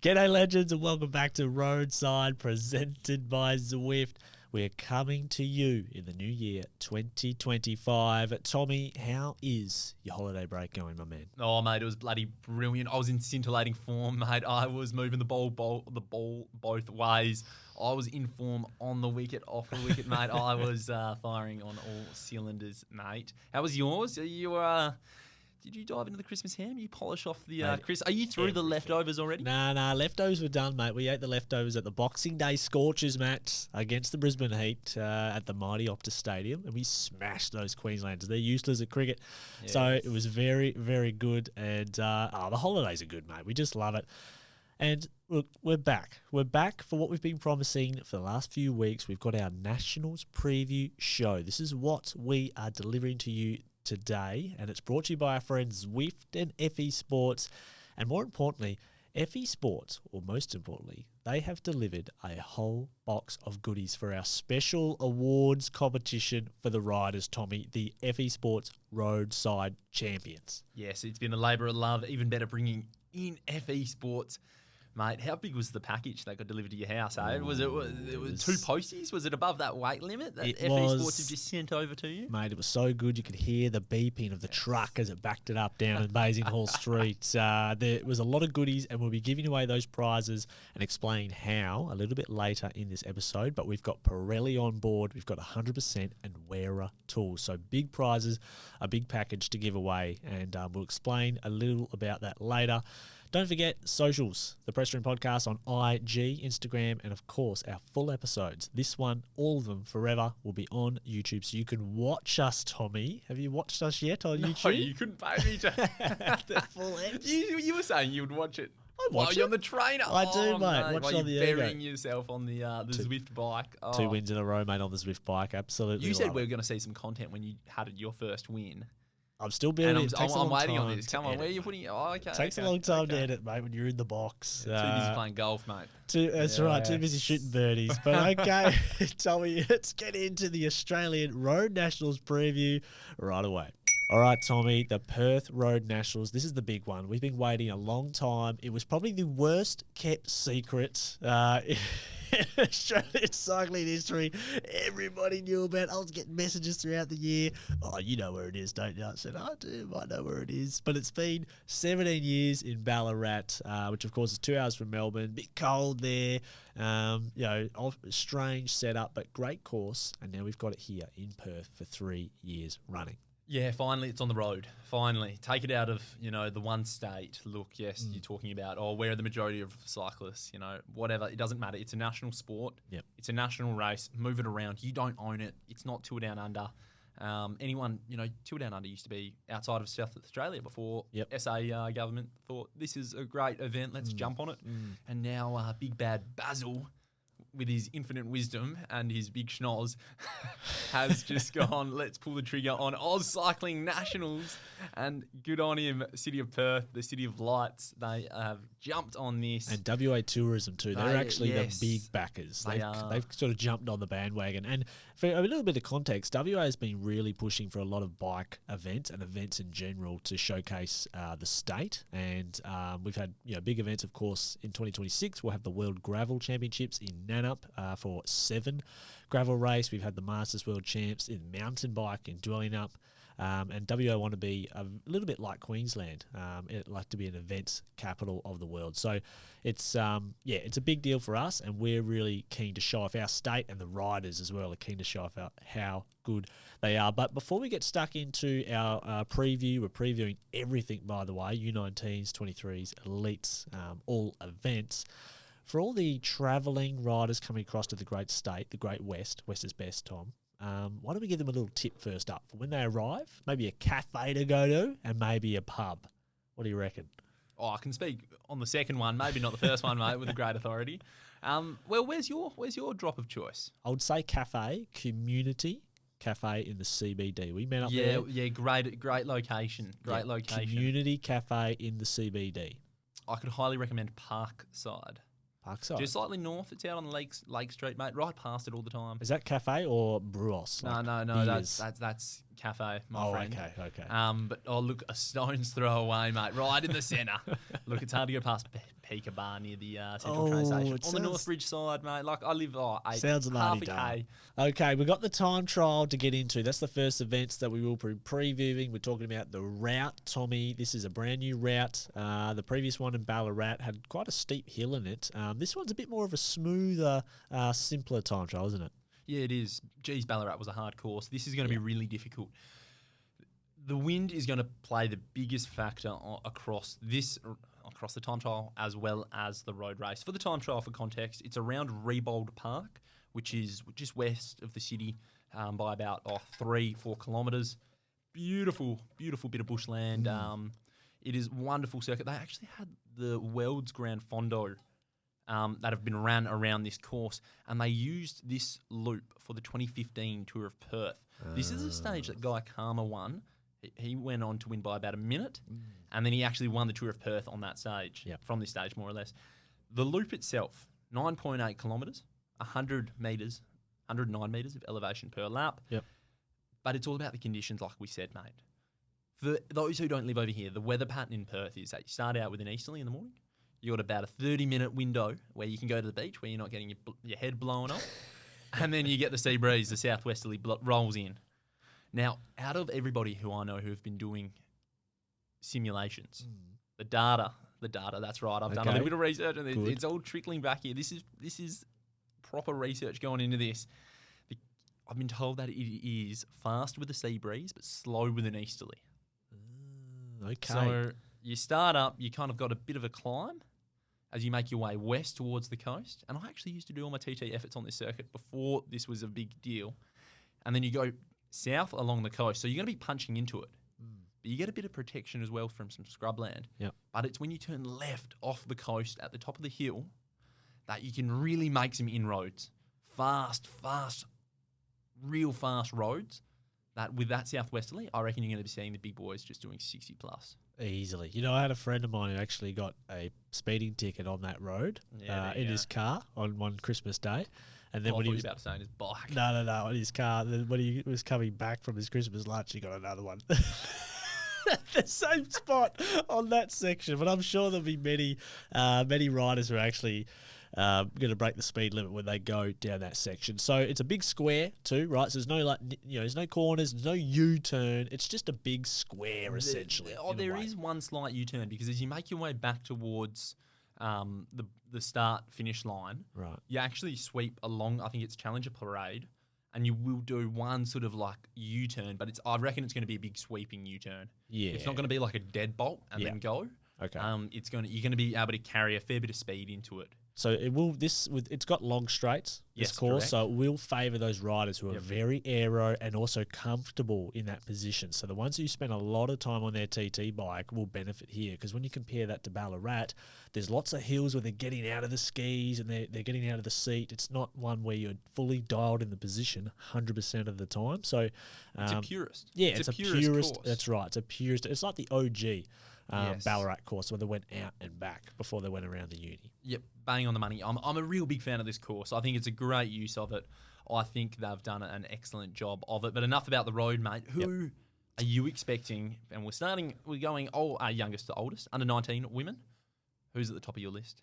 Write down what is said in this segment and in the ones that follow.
G'day legends and welcome back to Roadside presented by Zwift. We're coming to you in the new year 2025. Tommy, how is your holiday break going, my man? Oh, mate, it was bloody brilliant. I was in scintillating form, mate. I was moving the ball both ways. I was in form on the wicket, off the wicket, mate. I was firing on all cylinders, mate. How was yours? Did you dive into the Christmas ham? You polish off the Chris? Are you through the leftovers already? Nah, leftovers were done, mate. We ate the leftovers at the Boxing Day Scorchers match against the Brisbane Heat at the mighty Optus Stadium, and we smashed those Queenslanders. They're useless at cricket, so it was very, very good. And the holidays are good, mate. We just love it. And look, we're back. We're back for what we've been promising for the last few weeks. We've got our Nationals preview show. This is what we are delivering to you today, and it's brought to you by our friends Zwift and FE Sports. And more importantly, FE Sports, or most importantly, they have delivered a whole box of goodies for our special awards competition for the riders, Tommy, the FE Sports Roadside Champions. Yes, it's been a labour of love. Even better bringing in FE Sports. Mate, how big was the package that got delivered to your house? Eh? Was it two posties? Was it above that weight limit that FE Sports have just sent over to you? Mate, it was so good. You could hear the beeping of the truck as it backed it up down in Basing Street. There was a lot of goodies, and we'll be giving away those prizes and explaining how a little bit later in this episode. But we've got Pirelli on board. We've got 100% and Wera Tools. So big prizes, a big package to give away, and we'll explain a little about that later. Don't forget socials, the Press Room Podcast on IG, Instagram, and of course our full episodes. This one, all of them forever, will be on YouTube, so you can watch us, Tommy. Have you watched us yet on YouTube? No, you couldn't pay me to. The full episode. You were saying you would watch it. I watch you're on the trainer. I do, mate. Watch while on the you're burying yourself on the Zwift bike. Oh. 2 wins in a row, mate, on the Zwift bike. Absolutely. You said we were going to see some content when you had your first win. I'm still building it. I'm waiting on this. Come on, where are you putting it? Oh, okay. Takes a long time to edit, mate, when you're in the box. Too busy playing golf, mate. That's right. Too busy shooting birdies. But okay, Tommy, let's get into the Australian Road Nationals preview right away. All right, Tommy, the Perth Road Nationals. This is the big one. We've been waiting a long time. It was probably the worst kept secret in Australian cycling history. Everybody knew about it. I was getting messages throughout the year. Oh, you know where it is, don't you? I said, I do. I know where it is. But it's been 17 years in Ballarat, which, of course, is 2 hours from Melbourne. Bit cold there. Strange setup, but great course. And now we've got it here in Perth for 3 years running. Yeah, finally, it's on the road. Finally. Take it out of, the one state. Look, yes, you're talking about, where are the majority of cyclists, whatever. It doesn't matter. It's a national sport. Yep. It's a national race. Move it around. You don't own it. It's not Tour Down Under. Tour Down Under used to be outside of South Australia before SA government thought, this is a great event. Let's jump on it. And now Big Bad Basil, with his infinite wisdom and his big schnoz, has just gone, let's pull the trigger on Oz Cycling Nationals. And good on him, City of Perth, the City of Lights. They have jumped on this. And WA Tourism too. They're actually the big backers. They've sort of jumped on the bandwagon. And for a little bit of context, WA has been really pushing for a lot of bike events and events in general to showcase the state. And we've had big events, of course, in 2026. We'll have the World Gravel Championships in Nannup for 7 gravel race. We've had the Masters World Champs in mountain bike in Dwellingup. And WA want to be a little bit like Queensland. It'd like to be an events capital of the world. So it's it's a big deal for us, and we're really keen to show off our state, and the riders as well are keen to show off how good they are. But before we get stuck into our preview, we're previewing everything, by the way, U19s, 23s, elites, all events. For all the travelling riders coming across to the great state, the great West is best, Tom, why don't we give them a little tip first up? For when they arrive, maybe a cafe to go to and maybe a pub. What do you reckon? Oh, I can speak on the second one, maybe not the first one, mate, with a great authority. Well, where's your drop of choice? I would say cafe, community cafe in the CBD. We met up there. Yeah, great location. Great location. Community cafe in the CBD. I could highly recommend Parkside. Parkside. Just slightly north. It's out on Lake Street, mate. Right past it all the time. Is that cafe or Bruos? No. That's cafe, my friend. Okay. But look, a stone's throw away, mate. Right in the centre. Look, it's hard to go past Pika bar near the Central train station on the Northbridge side, mate. Like I live sounds half a K. Okay, we've got the time trial to get into. That's the first events that we will be previewing. We're talking about the route, Tommy. This is a brand new route. The previous one in Ballarat had quite a steep hill in it. This one's a bit more of a smoother, simpler time trial, isn't it? Yeah, it is. Geez, Ballarat was a hard course. This is going to be really difficult. The wind is going to play the biggest factor across the time trial as well as the road race. For the time trial, for context, it's around Rebold Park, which is just west of the city by about 3-4 kilometres. Beautiful, beautiful bit of bushland. It is a wonderful circuit. They actually had the World's Grand Fondo that have been run around this course, and they used this loop for the 2015 Tour of Perth. This is a stage that Guy Karma won. He went on to win by about a minute, and then he actually won the Tour of Perth on that stage, from this stage more or less. The loop itself, 9.8 kilometres, 100 metres, 109 metres of elevation per lap. Yep. But it's all about the conditions, like we said, mate. For those who don't live over here, the weather pattern in Perth is that you start out with an easterly in the morning. You've got about a 30-minute window where you can go to the beach where you're not getting your head blown off. And then you get the sea breeze, the southwesterly rolls in. Now, out of everybody who I know who have been doing simulations, the data, that's right. I've done a little bit of research and it's all trickling back here. This is proper research going into this. I've been told that it is fast with a sea breeze, but slow with an easterly. Okay. So you start up, you kind of got a bit of a climb as you make your way west towards the coast. And I actually used to do all my TT efforts on this circuit before this was a big deal. And then you go south along the coast. So you're going to be punching into it. But you get a bit of protection as well from some scrubland. Yep. But it's when you turn left off the coast at the top of the hill that you can really make some inroads. Real fast roads. That with that southwesterly, I reckon you're going to be seeing the big boys just doing 60 plus. Easily. You know, I had a friend of mine who actually got a speeding ticket on that road in his car on one Christmas day. And then when he was about to say in his bike. No, in his car. Then when he was coming back from his Christmas lunch, he got another one. The same spot on that section. But I'm sure there'll be many riders who are actually going to break the speed limit when they go down that section. So it's a big square too, right? So there's no there's no corners, there's no U-turn. It's just a big square essentially. There is one slight U-turn because as you make your way back towards the start-finish line, right, you actually sweep along, I think it's Challenger Parade, and you will do one sort of like U-turn, but I reckon it's going to be a big sweeping U-turn. Yeah. It's not going to be like a deadbolt and then go. Okay. You're going to be able to carry a fair bit of speed into it. So it's got long straights, this course, correct. So it will favour those riders who are very aero and also comfortable in that position. So the ones who spend a lot of time on their TT bike will benefit here because when you compare that to Ballarat, there's lots of hills where they're getting out of the skis and they're getting out of the seat. It's not one where you're fully dialed in the position 100% of the time. So it's a purist. Yeah, it's a purist course. That's right. It's a purist. It's like the OG. Yes. Ballarat course where they went out and back before they went around the uni. Yep, bang on the money. I'm a real big fan of this course. I think it's a great use of it. I think they've done an excellent job of it. But enough about the road, mate. Who are you expecting? And we're going youngest to oldest, under 19 women. Who's at the top of your list?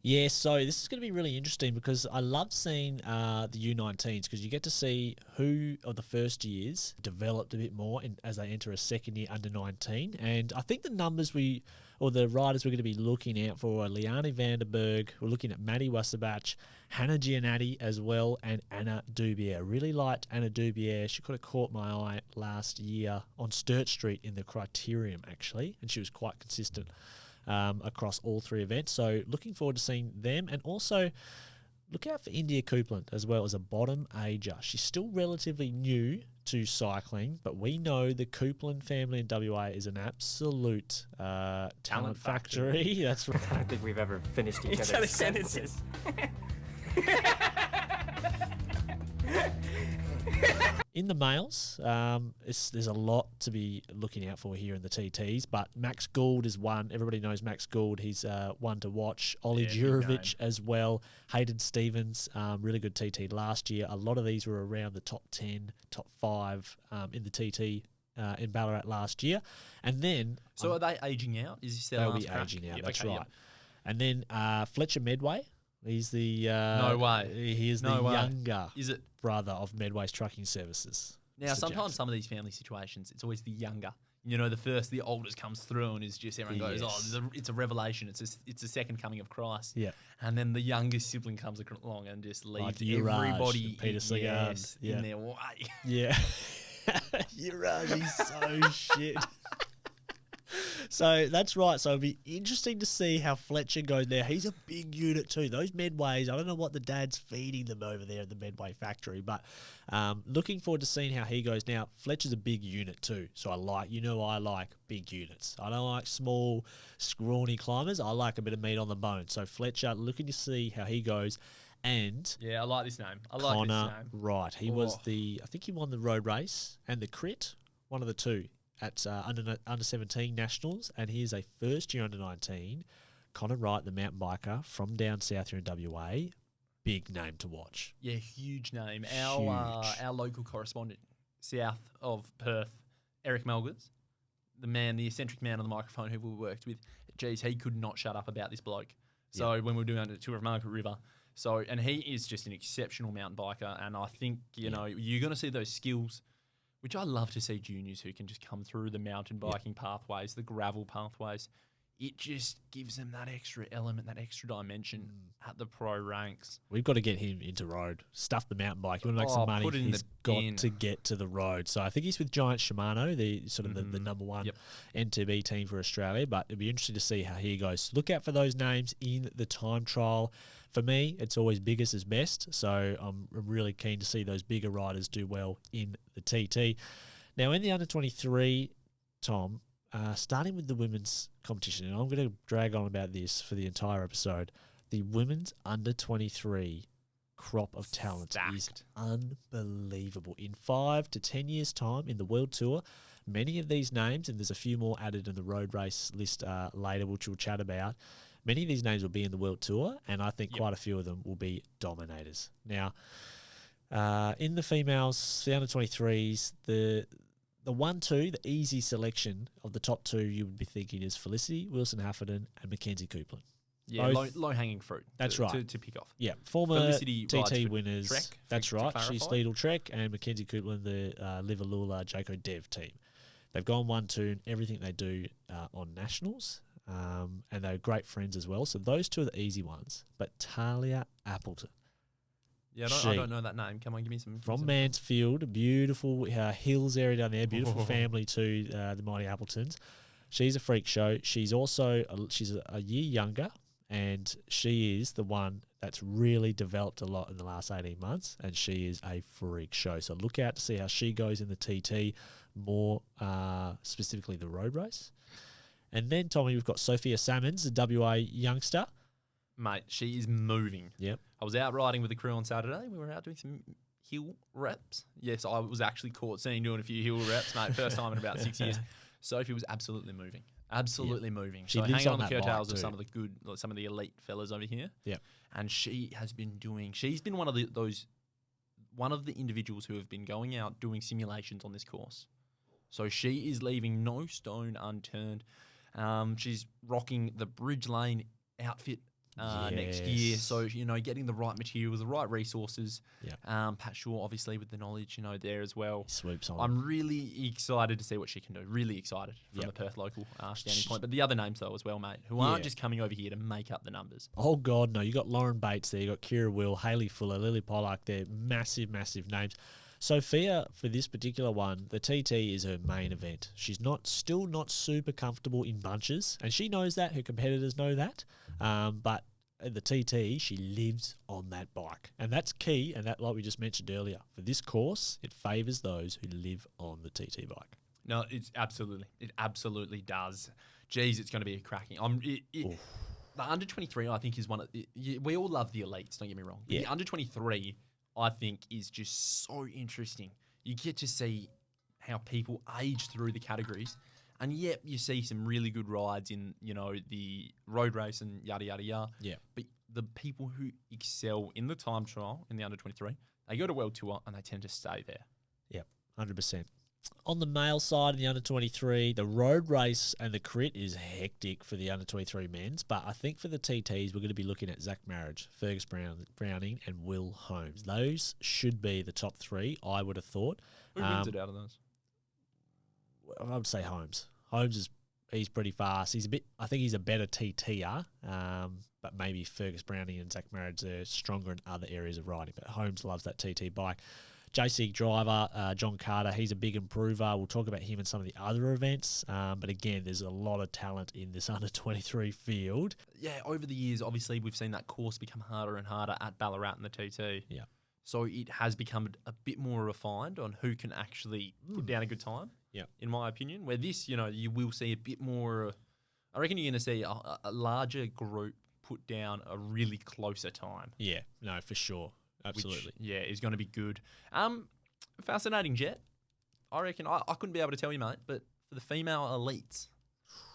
Yeah, so this is going to be really interesting because I love seeing the U19s because you get to see who of the first years developed a bit more as they enter a second year under 19. And I think the numbers the riders we're going to be looking out for are Liane Vanderberg, we're looking at Maddie Wasserbach, Hannah Giannatti as well, and Anna Dubier. Really liked Anna Dubier. She could have caught my eye last year on Sturt Street in the Criterium, actually, and she was quite consistent across all three events. So looking forward to seeing them. And also look out for India Coupland as well as a bottom ager. She's still relatively new to cycling, but we know the Coupland family in WA is an absolute talent factory. That's right. I don't think we've ever finished each other's sentences. In the males, there's a lot to be looking out for here in the TTs, but Max Gould is one. Everybody knows Max Gould. He's one to watch. Ollie Jurovic as well. Hayden Stevens, really good TT last year. A lot of these were around the top 10, top 5 in the TT in Ballarat last year. And then... So are they ageing out? Is this their last crack? They'll be ageing out, Yep, that's okay, right. Yep. And then Fletcher Medway. He's the no way. He is no the way. younger Is it brother of Medway's Trucking Services. now? Mr. Sometimes Jackson. some of these family situations, it's always the younger. The oldest comes through and is just everyone goes, Yes. it's a revelation. It's a second coming of Christ. Yeah. And then the youngest sibling comes along and just leaves Uraj, everybody Peter Sagan. in their way. Yeah. Uraj, he's so shit. So that's right. So it'll be interesting to see how Fletcher goes now. He's a big unit too. Those Medways, I don't know what the dad's feeding them over there at the Medway factory, but looking forward to seeing how he goes. Now, Fletcher's a big unit too. So I like big units. I don't like small, scrawny climbers. I like a bit of meat on the bone. So Fletcher, looking to see how he goes. And Yeah, I like this name. Connor Wright. He was I think he won the road race and the crit, one of the two, at under 17 nationals, and he is a first year under 19. Connor Wright, the mountain biker from down south here in WA, big name to watch. Yeah, huge name. Our local correspondent south of Perth, Eric Melgers, the eccentric man on the microphone who we worked with. Geez, he could not shut up about this bloke. So when we were doing a tour of Margaret River. So, and he is just an exceptional mountain biker, and I think you're going to see those skills, which I love to see juniors who can just come through the mountain biking pathways, the gravel pathways. It just gives them that extra element, that extra dimension at the pro ranks. We've got to get him into road. Stuff the mountain bike. You want to make some money, he's got to get to the road. So I think he's with Giant Shimano, the sort of the number one NTB team for Australia. But it'll be interesting to see how he goes. Look out for those names in the time trial. For me, it's always biggest is best. So I'm really keen to see those bigger riders do well in the TT. Now, in the under-23, Tom, starting with the women's competition, and I'm going to drag on about this for the entire episode, the women's under-23 crop of talent is unbelievable. In 5 to 10 years' time in the World Tour, many of these names, and there's a few more added in the road race list later, which we'll chat about, many of these names will be in the World Tour, and I think quite a few of them will be dominators. Now, in the females, the under-23s, the 1-2, the easy selection of the top two you would be thinking is Felicity Wilson-Hafferton and Mackenzie Coupland. Yeah, low-hanging fruit. That's right. To pick off. Yeah, former Felicity TT winners. Trek, that's right. She's Lidl Trek, and Mackenzie Coupland, the Liverlula Jayco Dev team. They've gone 1-2 in everything they do on nationals, and they're great friends as well. So those two are the easy ones. But Talia Appleton. Yeah, I don't know that name. Come on, give me some. From Mansfield, beautiful hills area down there, beautiful family too, the Mighty Appletons. She's a freak show. She's also she's a year younger, and she is the one that's really developed a lot in the last 18 months, and she is a freak show. So look out to see how she goes in the TT, more specifically the road race. And then, Tommy, we've got Sophia Salmons, the WA youngster. Mate, she is moving. Yep. I was out riding with the crew on Saturday. We were out doing some hill reps. Yes, I was actually caught doing a few hill reps, mate. First time in about 6 years. Sophie was absolutely moving. Absolutely moving. She so lives hanging on the that curtails bike of too. some of the elite fellas over here. Yep. And she's been one of the individuals who have been going out doing simulations on this course. So she is leaving no stone unturned. She's rocking the Bridge Lane outfit next year. So, getting the right materials, the right resources. Yeah. Pat Shaw, obviously, with the knowledge, there as well. He swoops on. I'm really excited to see what she can do. Really excited from the Perth local standing point. But the other names, though, as well, mate, who aren't just coming over here to make up the numbers. Oh, God, no. You got Lauren Bates there. You got Kira Will, Hayley Fuller, Lily Pollack there. Massive, massive names. Sophia, for this particular one, the TT is her main event. She's still not super comfortable in bunches, and she knows that. Her competitors know that. But at the TT, she lives on that bike. And that's key, and that, like we just mentioned earlier, for this course, it favours those who live on the TT bike. No, it absolutely does. Geez, it's going to be a cracking. The under-23, I think, is one of... we all love the elites, don't get me wrong. Yeah. The under-23... I think is just so interesting. You get to see how people age through the categories, and yet you see some really good rides in, the road race and yada, yada, yada. Yeah. But the people who excel in the time trial in the under-23, they go to World Tour and they tend to stay there. Yep, 100%. On the male side in the under-23, the road race and the crit is hectic for the under-23 men's. But I think for the TTs, we're going to be looking at Zach Marriage, Fergus Browning, and Will Holmes. Those should be the top three, I would have thought. Who wins it out of those? I would say Holmes. He's pretty fast. I think he's a better TTer, but maybe Fergus Browning and Zach Marriage are stronger in other areas of riding. But Holmes loves that TT bike. JC driver, John Carter, he's a big improver. We'll talk about him in some of the other events. But again, there's a lot of talent in this under-23 field. Yeah, over the years, obviously, we've seen that course become harder and harder at Ballarat and the TT. Yeah. So it has become a bit more refined on who can actually put down a good time, in my opinion. Where this, you will see a bit more, I reckon you're going to see a larger group put down a really closer time. Yeah, no, for sure. Absolutely. Which, is going to be good. Fascinating jet. I reckon, I couldn't be able to tell you, mate, but for the female elites,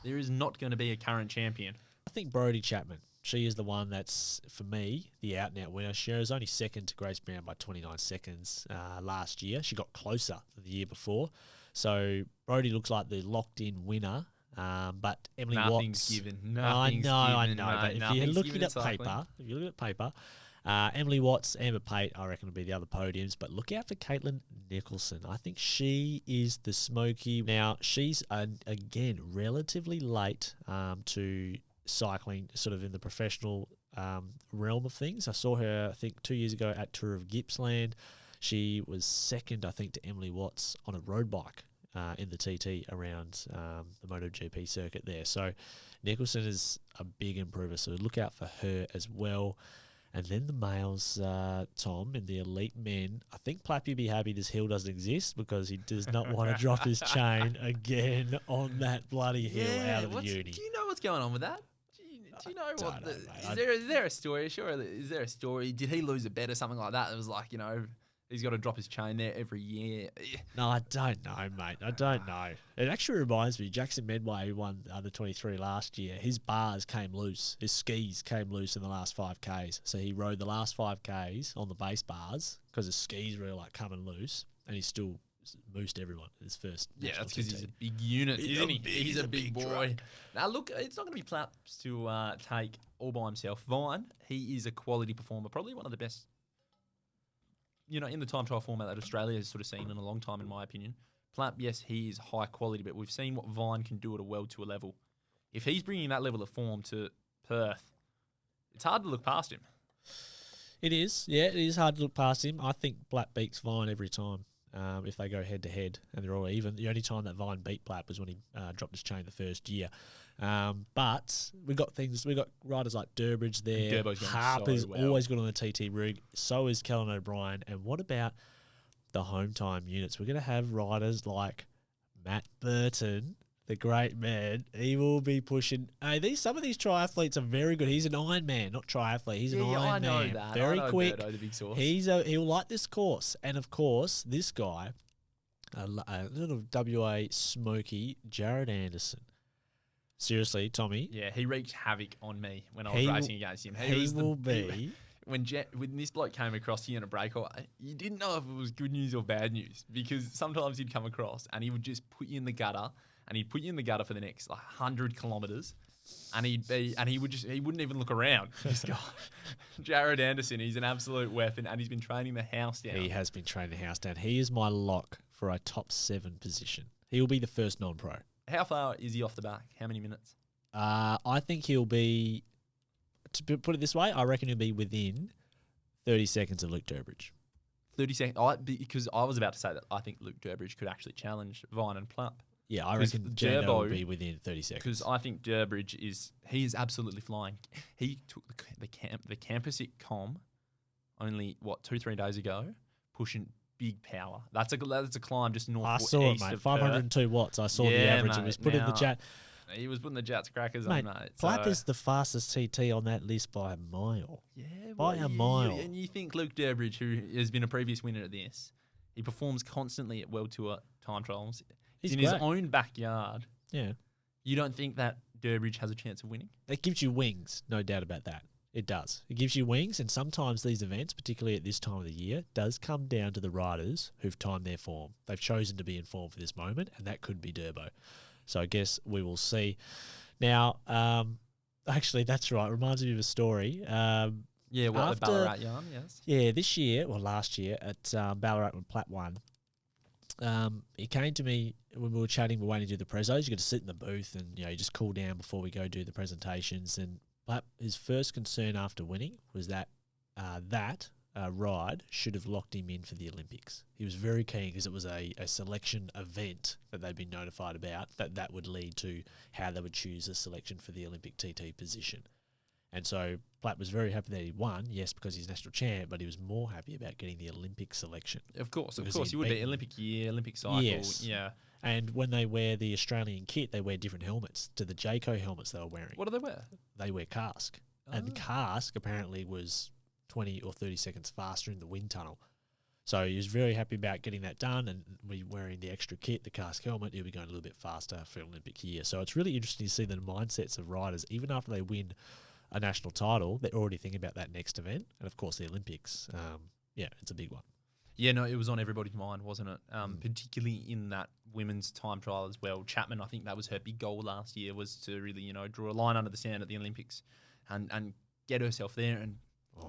there is not going to be a current champion. I think Brodie Chapman. She is the one that's, for me, the out-and-out winner. She was only second to Grace Brown by 29 seconds last year. She got closer than the year before. So Brodie looks like the locked-in winner. But Emily Nothing's Watts... given. I know. But if you're looking at paper, Emily Watts, Amber Pate, I reckon will be the other podiums. But look out for Caitlin Nicholson. I think she is the smoky. Now, she's, again, relatively late to cycling sort of in the professional realm of things. I saw her, I think, 2 years ago at Tour of Gippsland. She was second, I think, to Emily Watts on a road bike in the TT around the MotoGP circuit there. So Nicholson is a big improver, so look out for her as well. And then the males, Tom, and the elite men. I think Plappy will be happy this hill doesn't exist because he does not want to drop his chain again on that bloody hill out of the uni. Do you know what's going on with that? Do you know what? Is there a story? Sure, is there a story? Did he lose a bet or something like that? It was like, he's got to drop his chain there every year. No, I don't know, mate. I don't know. It actually reminds me, Jackson Medway, who won under 23 last year, his bars came loose. His skis came loose in the last 5Ks. So he rode the last 5Ks on the base bars because his skis were like coming loose, and he still moosed everyone in his first. Yeah, that's because he's a big unit, isn't he? He's a big boy. Now, look, it's not going to be Plaps to take all by himself. Vine, he is a quality performer, probably one of the best, in the time trial format that Australia has sort of seen in a long time, in my opinion. Plapp, yes, he is high quality, but we've seen what Vine can do at a World Tour level. If he's bringing that level of form to Perth, it's hard to look past him. It is. Yeah, it is hard to look past him. I think Plapp beats Vine every time. If they go head-to-head, and they're all even. The only time that Vine beat Plapp was when he dropped his chain the first year. But we got riders like Durbridge there. Harper's always good on the TT rig. So is Kellen O'Brien. And what about the home time units? We're going to have riders like Matt Burton, the great man. He will be pushing. Some of these triathletes are very good. He's an Ironman, not triathlete. He's an Ironman. I know that. Very quick. Birdo, the big source. He'll like this course. And of course, this guy, a little WA smoky, Jared Anderson. Seriously, Tommy. Yeah, he wreaked havoc on me when I was racing against him. When this bloke came across you in a breakaway, you didn't know if it was good news or bad news, because sometimes he'd come across and he would just put you in the gutter, and he'd put you in the gutter for the next 100 kilometres, and he wouldn't even look around. This guy, Jared Anderson, he's an absolute weapon, and he's been training the house down. He has been training the house down. He is my lock for a top 7 position. He will be the first non-pro. How far is he off the back? How many minutes? I think he'll be, to put it this way, I reckon he'll be within 30 seconds of Luke Durbridge. 30 seconds? Because I was about to say that I think Luke Durbridge could actually challenge Vine and Plapp. Yeah, I reckon Jando will be within 30 seconds. Because I think Durbridge is absolutely flying. He took the campus at Com only, 2-3 days ago, pushing big power. That's a climb just northwest. I saw it, mate. 502 watts. I saw the average. Mate, it was put in the chat. He was putting the Jats crackers mate, on, mate. Plapp is the fastest TT on that list by a mile. Yeah, by a mile. And you think Luke Durbridge, who has been a previous winner at this, he performs constantly at World Tour time trials. He's in his own backyard. Yeah. You don't think that Durbridge has a chance of winning? It gives you wings, no doubt about that. It does. It gives you wings, and sometimes these events, particularly at this time of the year, does come down to the riders who've timed their form. They've chosen to be in form for this moment, and that could be Durbo. So I guess we will see. Now, actually, that's right. It reminds me of a story. The Ballarat yarn, yes. Yeah, this year, or last year, at Ballarat when Platt won, he came to me when we were chatting, we were waiting to do the prezos. You got to sit in the booth and, you just cool down before we go do the presentations. And Platt, his first concern after winning was that ride should have locked him in for the Olympics. He was very keen because it was a selection event that they'd been notified about, that would lead to how they would choose a selection for the Olympic TT position. And so Platt was very happy that he won, yes, because he's national champ, but he was more happy about getting the Olympic selection. Of course. You would be Olympic year, Olympic cycle. Yes. Yeah. And when they wear the Australian kit, they wear different helmets to the Jayco helmets they were wearing. What do they wear? They wear Cask. Oh. And the Cask apparently was 20 or 30 seconds faster in the wind tunnel. So he was very happy about getting that done, and we wearing the extra kit, the Cask helmet, he'll be going a little bit faster for Olympic year. So it's really interesting to see the mindsets of riders, even after they win a national title, they're already thinking about that next event. And of course the Olympics, it's a big one. Yeah, no, it was on everybody's mind, wasn't it? Particularly in that women's time trial as well. Chapman, I think that was her big goal last year, was to really, draw a line under the sand at the Olympics and get herself there. And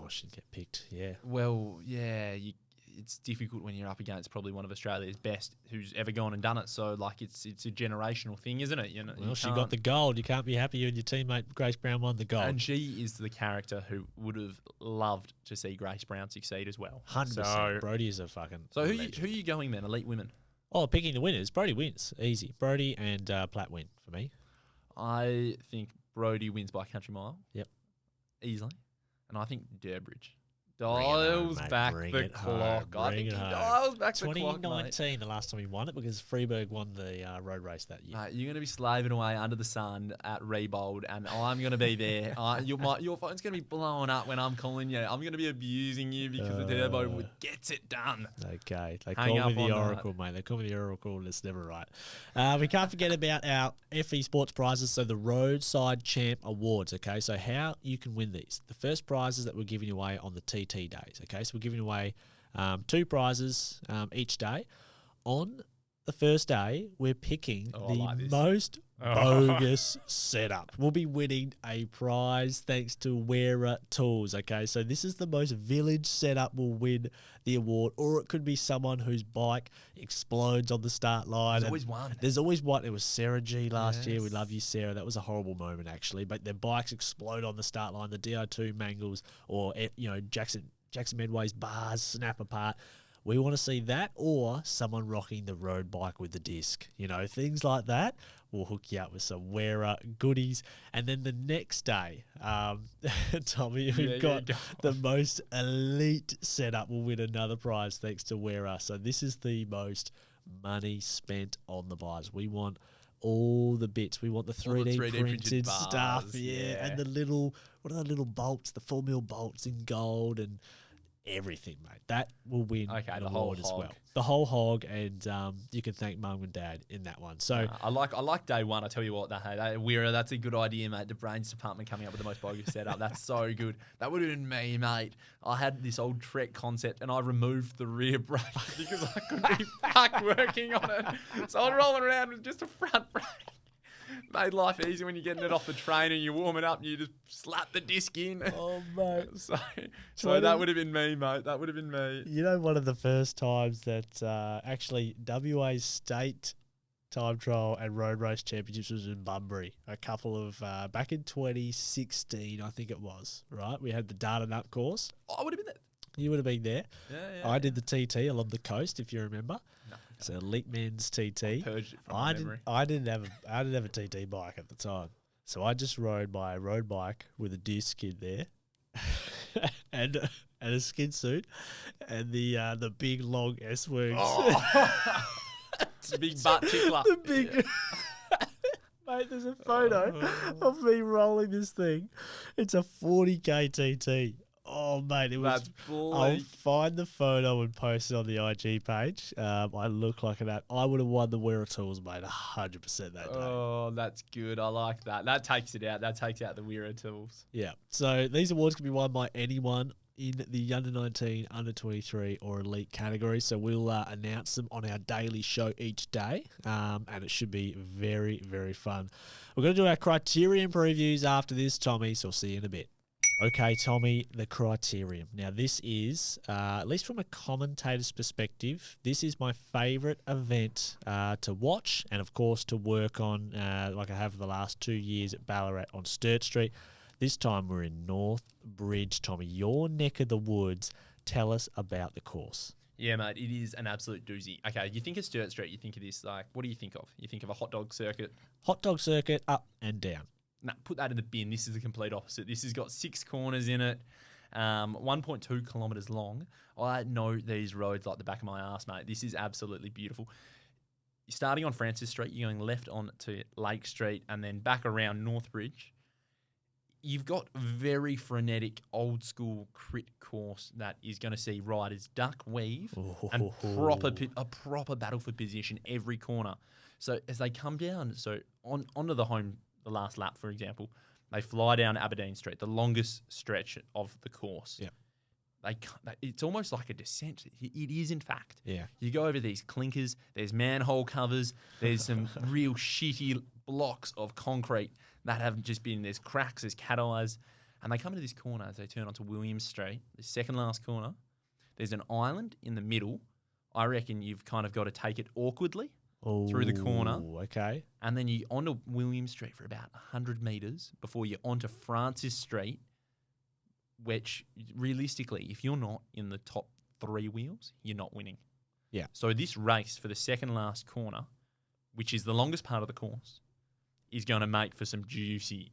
she'd get picked, yeah. Well, yeah, it's difficult when you're up against probably one of Australia's best who's ever gone and done it. So, it's a generational thing, isn't it? She got the gold. You can't be happy when your teammate Grace Brown won the gold. And she is the character who would have loved to see Grace Brown succeed as well. 100%. So, Brody is a fucking So who are you going then? Elite women? Oh, picking the winners. Brody wins. Easy. Brody and Platt win for me. I think Brody wins by a country mile. Yep. Easily. And I think Durbridge dials back the clock. I think he dials back the clock, 2019, the last time he won it, because Freeberg won the road race that year. You're going to be slaving away under the sun at Rebold, and I'm going to be there. Your phone's going to be blowing up when I'm calling you. I'm going to be abusing you because the Turbo gets it done. Okay. They call me the Oracle, mate. They call me the Oracle, and it's never right. We can't forget about our FE Sports prizes, so the Roadside Champ Awards, okay? So how you can win these. The first prizes that we're giving away on the TT days, okay? So we're giving away 2 prizes each day. On the first day, we're picking the most bogus setup. We'll be winning a prize thanks to Wera Tools, okay? So this is the most village setup will win the award, or it could be someone whose bike explodes on the start line. There's always one. There's always one. It was Sarah G last year. We love you, Sarah. That was a horrible moment, actually. But their bikes explode on the start line. The Di2 mangles, or, Jackson Medway's bars snap apart. We want to see that, or someone rocking the road bike with the disc. Things like that. We'll hook you up with some Wera goodies. And then the next day, Tommy, we've got the most elite setup. We'll win another prize thanks to Wera. So this is the most money spent on the bars. We want all the bits. We want the 3D printed stuff. Yeah. And the little, what are the little bolts? The 4mm bolts in gold and everything, mate. That will win an award as well. The whole hog, and you can thank Mum and Dad in that one. So I like day one. I tell you what, Wera, that's a good idea, mate. The brains department coming up with the most bogus setup. That's so good. That would have been me, mate. I had this old Trek concept, and I removed the rear brake because I couldn't be fucked working on it. So I'm rolling around with just a front brake. Made life easy when you're getting it off the train and you're warming up and you just slap the disc in. Oh, mate. So that would have been me, mate. That would have been me. One of the first times that actually WA State Time Trial and Road Race Championships was in Bunbury. A couple of, back in 2016, I think it was, right? We had the Darden Up course. I would have been there. You would have been there. Yeah. I did the TT along the coast, if you remember. No. It's an elite men's TT. I purged it from my memory. I didn't have a TT bike at the time, so I just rode my road bike with a disc in there, and a skin suit, and the big long S wings. Oh. It's a big butt tickler. The big. Mate, there's a photo of me rolling this thing. It's a 40k TT. Oh Oh, mate, it was. I'll find the photo and post it on the IG page. I look like an app. I would have won the Wera Tools, mate, 100% that day. Oh, that's good. I like that. That takes it out. That takes out the Wera Tools. Yeah. So these awards can be won by anyone in the under 19, under 23, or elite category. So we'll announce them on our daily show each day, and it should be very, very fun. We're going to do our Criterium previews after this, Tommy, so I'll see you in a bit. Okay, Tommy, the Criterium. Now, this is, at least from a commentator's perspective, this is my favourite event to watch and, of course, to work on, like I have for the last 2 years at Ballarat on Sturt Street. This time we're in North Bridge, Tommy, your neck of the woods. Tell us about the course. Yeah, mate, it is an absolute doozy. Okay, you think of Sturt Street, you think of this, like, what do you think of? You think of a hot dog circuit? Hot dog circuit, up and down. Nah, put that in the bin. This is the complete opposite. This has got 6 corners in it, 1.2 kilometres long. I know these roads like the back of my ass, mate. This is absolutely beautiful. You're starting on Francis Street, you're going left on to Lake Street, and then back around Northbridge. You've got very frenetic, old-school crit course that is going to see riders duck, weave, and a proper battle for position every corner. So as they come down, so onto the last lap, for example, they fly down Aberdeen Street, the longest stretch of the course. Yeah. It's almost like a descent. It is, in fact. Yeah. You go over these clinkers, there's manhole covers, there's some real shitty blocks of concrete that have just been, there's cracks, there's cat eyes, and they come into this corner as they turn onto Williams Street, the second last corner. There's an island in the middle. I reckon you've kind of got to take it awkwardly through the corner. Okay. And then you're onto Williams Street for about 100 metres before you're onto Francis Street, which realistically, if you're not in the top 3 wheels, you're not winning. Yeah. So this race for the second last corner, which is the longest part of the course, is going to make for some juicy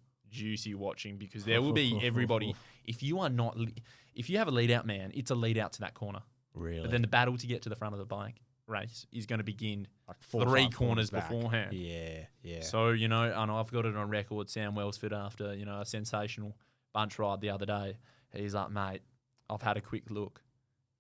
watching, because there will be everybody. If you have a lead out man, it's a lead out to that corner. Really? But then the battle to get to the front of the bike race is going to begin like 3 corners beforehand. Yeah. So, and I've got it on record, Sam Welsford, after, a sensational bunch ride the other day. He's like, mate, I've had a quick look.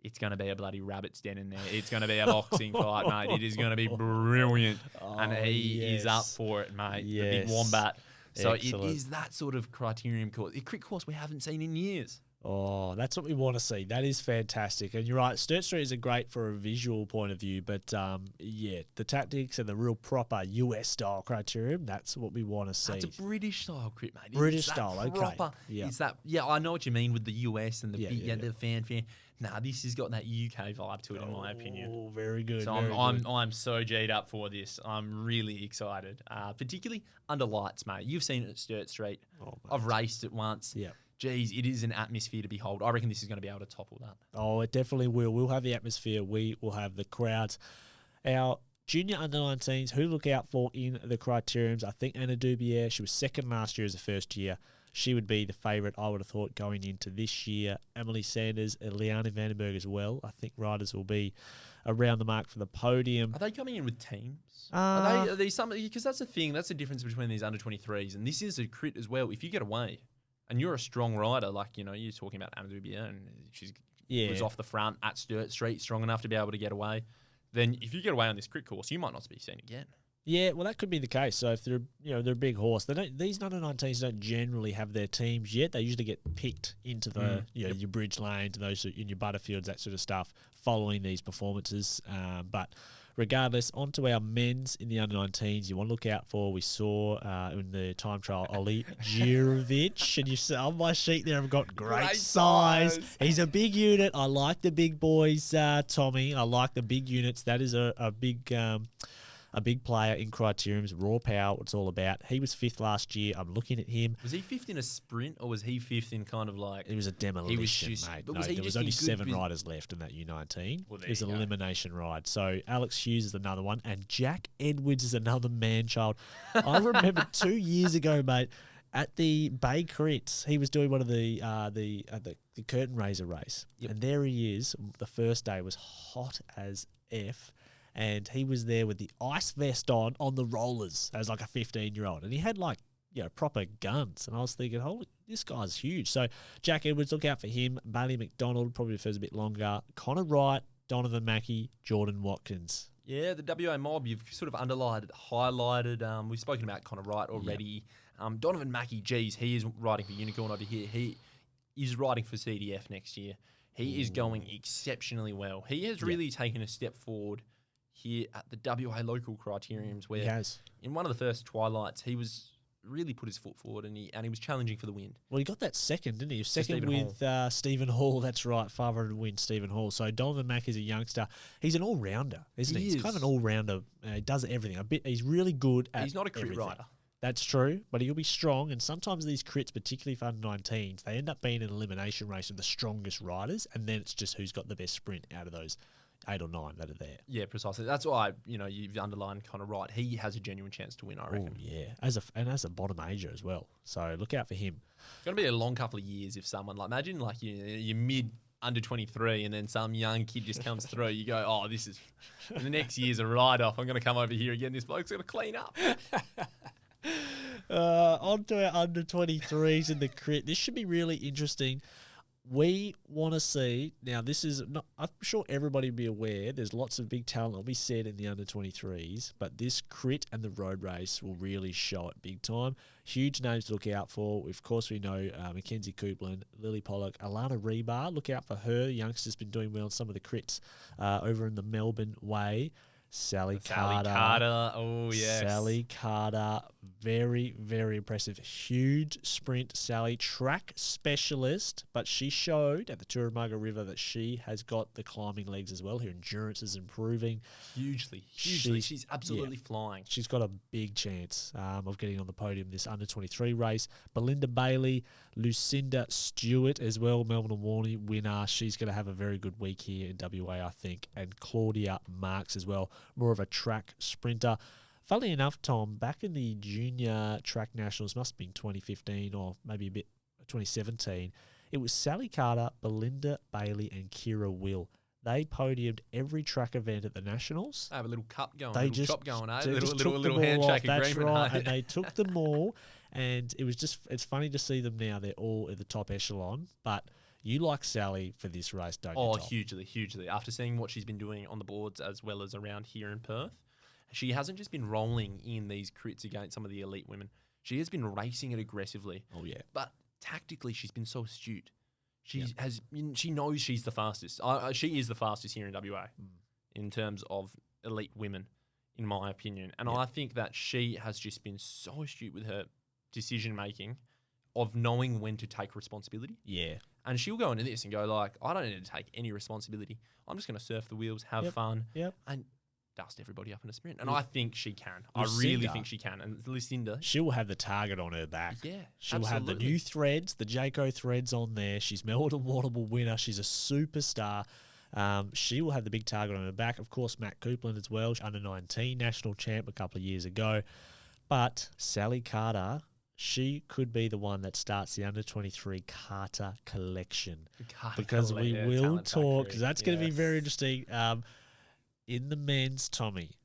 It's going to be a bloody rabbit's den in there. It's going to be a boxing fight, mate. It is going to be brilliant. And he is up for it, mate. Yes. The big wombat. So Excellent. It is that sort of Criterium course. A crit course we haven't seen in years. Oh, that's what we want to see. That is fantastic. And you're right, Sturt Street is great for a visual point of view, but the tactics and the real proper US-style Criterium, that's what we want to see. It's a British-style crit, mate. British-style, okay. Yeah, I know what you mean with the US and the fanfare. Nah, this has got that UK vibe to it, in my opinion. Oh, very good. So I'm so G'd up for this. I'm really excited, particularly under lights, mate. You've seen it at Sturt Street. Oh, I've raced it once. Yeah. Geez, it is an atmosphere to behold. I reckon this is going to be able to topple that. Oh, it definitely will. We'll have the atmosphere. We will have the crowds. Our junior under-19s, who to look out for in the Criteriums, I think Anna Dubier, she was second last year as a first year. She would be the favourite, I would have thought, going into this year. Emily Sanders and Liana Vandenberg as well. I think riders will be around the mark for the podium. Are they coming in with teams? Are they something? Because that's the thing. That's the difference between these under-23s. And this is a crit as well. If you get away and you're a strong rider, like, you're talking about Anna Dubier, and she was off the front at Sturt Street, strong enough to be able to get away, then if you get away on this crit course, you might not be seen again. Yeah, well, that could be the case. So if they're a big horse, these under-19s don't generally have their teams yet. They usually get picked into the your bridge lanes, those in your Butterfields, that sort of stuff, following these performances. But regardless, on to our men's in the under-19s. You want to look out for. We saw in the time trial Ollie Jirovic, and you see on my sheet there, I've got great size. He's a big unit. I like the big boys, Tommy. I like the big units. That is a big player in Criterium's raw power, what it's all about. He was 5th last year. I'm looking at him. Was he 5th in a sprint, or was he 5th in kind of like... It was a demolition, mate. No, there was only 7 riders left in that U19. Well, it was an elimination ride. So Alex Hughes is another one, and Jack Edwards is another man-child. I remember 2 years ago, mate, at the Bay Crits, he was doing one of the curtain raiser race. Yep. And there he is. The first day was hot as F. And he was there with the ice vest on the rollers as like a 15-year-old. And he had proper guns. And I was thinking, holy, this guy's huge. So Jack Edwards, look out for him. Bailey McDonald probably prefers a bit longer. Connor Wright, Donovan Mackey, Jordan Watkins. Yeah, the WA mob, you've sort of highlighted. We've spoken about Connor Wright already. Yep. Donovan Mackey, geez, he is riding for Unicorn over here. He is riding for CDF next year. He is going exceptionally well. He has really taken a step forward here at the WA local criteriums, where he has. In one of the first twilights, he was really put his foot forward and he was challenging for the win. Well, he got that second, didn't he? He was second with Stephen Hall. That's right, 500 win Stephen Hall. So Donovan Mack is a youngster. He's an all-rounder, isn't he? He's kind of an all-rounder. He does everything. He's really good at He's not a crit everything. rider. That's true, but he'll be strong. And sometimes these crits, particularly for under-19s, they end up being an elimination race of the strongest riders, and then it's just who's got the best sprint out of those 8 or 9 that are there. Yeah, precisely. That's why you've underlined Connor Wright. He has a genuine chance to win, I reckon. Oh yeah, as a bottom ager as well. So look out for him. It's going to be a long couple of years if someone imagine you're mid under 23 and then some young kid just comes through. You go, oh, this is the next year's a ride off. I'm going to come over here again. This bloke's going to clean up. On to our under 23s in the crit. This should be really interesting. We want to see, now this is not, I'm sure everybody will be aware, there's lots of big talent that will be said in the under 23s, but this crit and the road race will really show it big time. Huge names to look out for. Of course, we know Mackenzie Coupland, Lily Pollock, Alana Rebar. Look out for her. The youngster's been doing well in some of the crits over in the Melbourne way. Sally Carter. Oh, yes. Sally Carter. Very, very impressive. Huge sprint, Sally. Track specialist, but she showed at the Turramurra River that she has got the climbing legs as well. Her endurance is improving. Hugely. She's absolutely flying. She's got a big chance of getting on the podium this under 23 race. Belinda Bailey, Lucinda Stewart as well, Melbourne and Warney winner. She's going to have a very good week here in WA, I think. And Claudia Marks as well, more of a track sprinter. Funnily enough, Tom, back in the junior track nationals, must have been 2015 or maybe a bit 2017, it was Sally Carter, Belinda Bailey and Kira Will. They podiumed every track event at the Nationals. They have a little cup going, they a little chop going, eh? Little handshake off, agreement. Right, and they took them all, and it's funny to see them now. They're all at the top echelon, but you like Sally for this race, don't you, Tom? Hugely. After seeing what she's been doing on the boards as well as around here in Perth, she hasn't just been rolling in these crits against some of the elite women. She has been racing it aggressively. Oh, yeah. But tactically, she's been so astute. She knows she's the fastest. She is the fastest here in WA in terms of elite women, in my opinion. And I think that she has just been so astute with her decision-making of knowing when to take responsibility. Yeah. And she'll go into this and go like, I don't need to take any responsibility. I'm just going to surf the wheels, have fun, and dust everybody up in a sprint. And I think she can. I really think she can. And Lucinda, she'll have the target on her back. Yeah, she'll have the new threads, the Jayco threads on there. She's Melbourne Waterable winner. She's a superstar. She will have the big target on her back. Of course, Matt Coupland as well, under 19 national champ a couple of years ago. But Sally Carter, she could be the one that starts the under 23 Carter collection. Because we will talk, because that's going to be very interesting. In the men's, Tommy,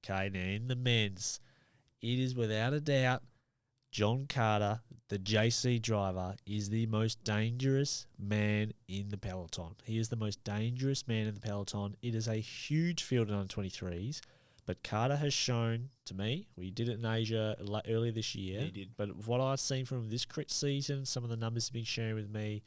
okay, now in the men's, it is without a doubt John Carter, the JC driver, is the most dangerous man in the peloton. He is the most dangerous man in the peloton. It is a huge field in under 23s, but Carter has shown to me, we did it in Asia earlier this year, he did. But what I've seen from this crit season, some of the numbers have been sharing with me,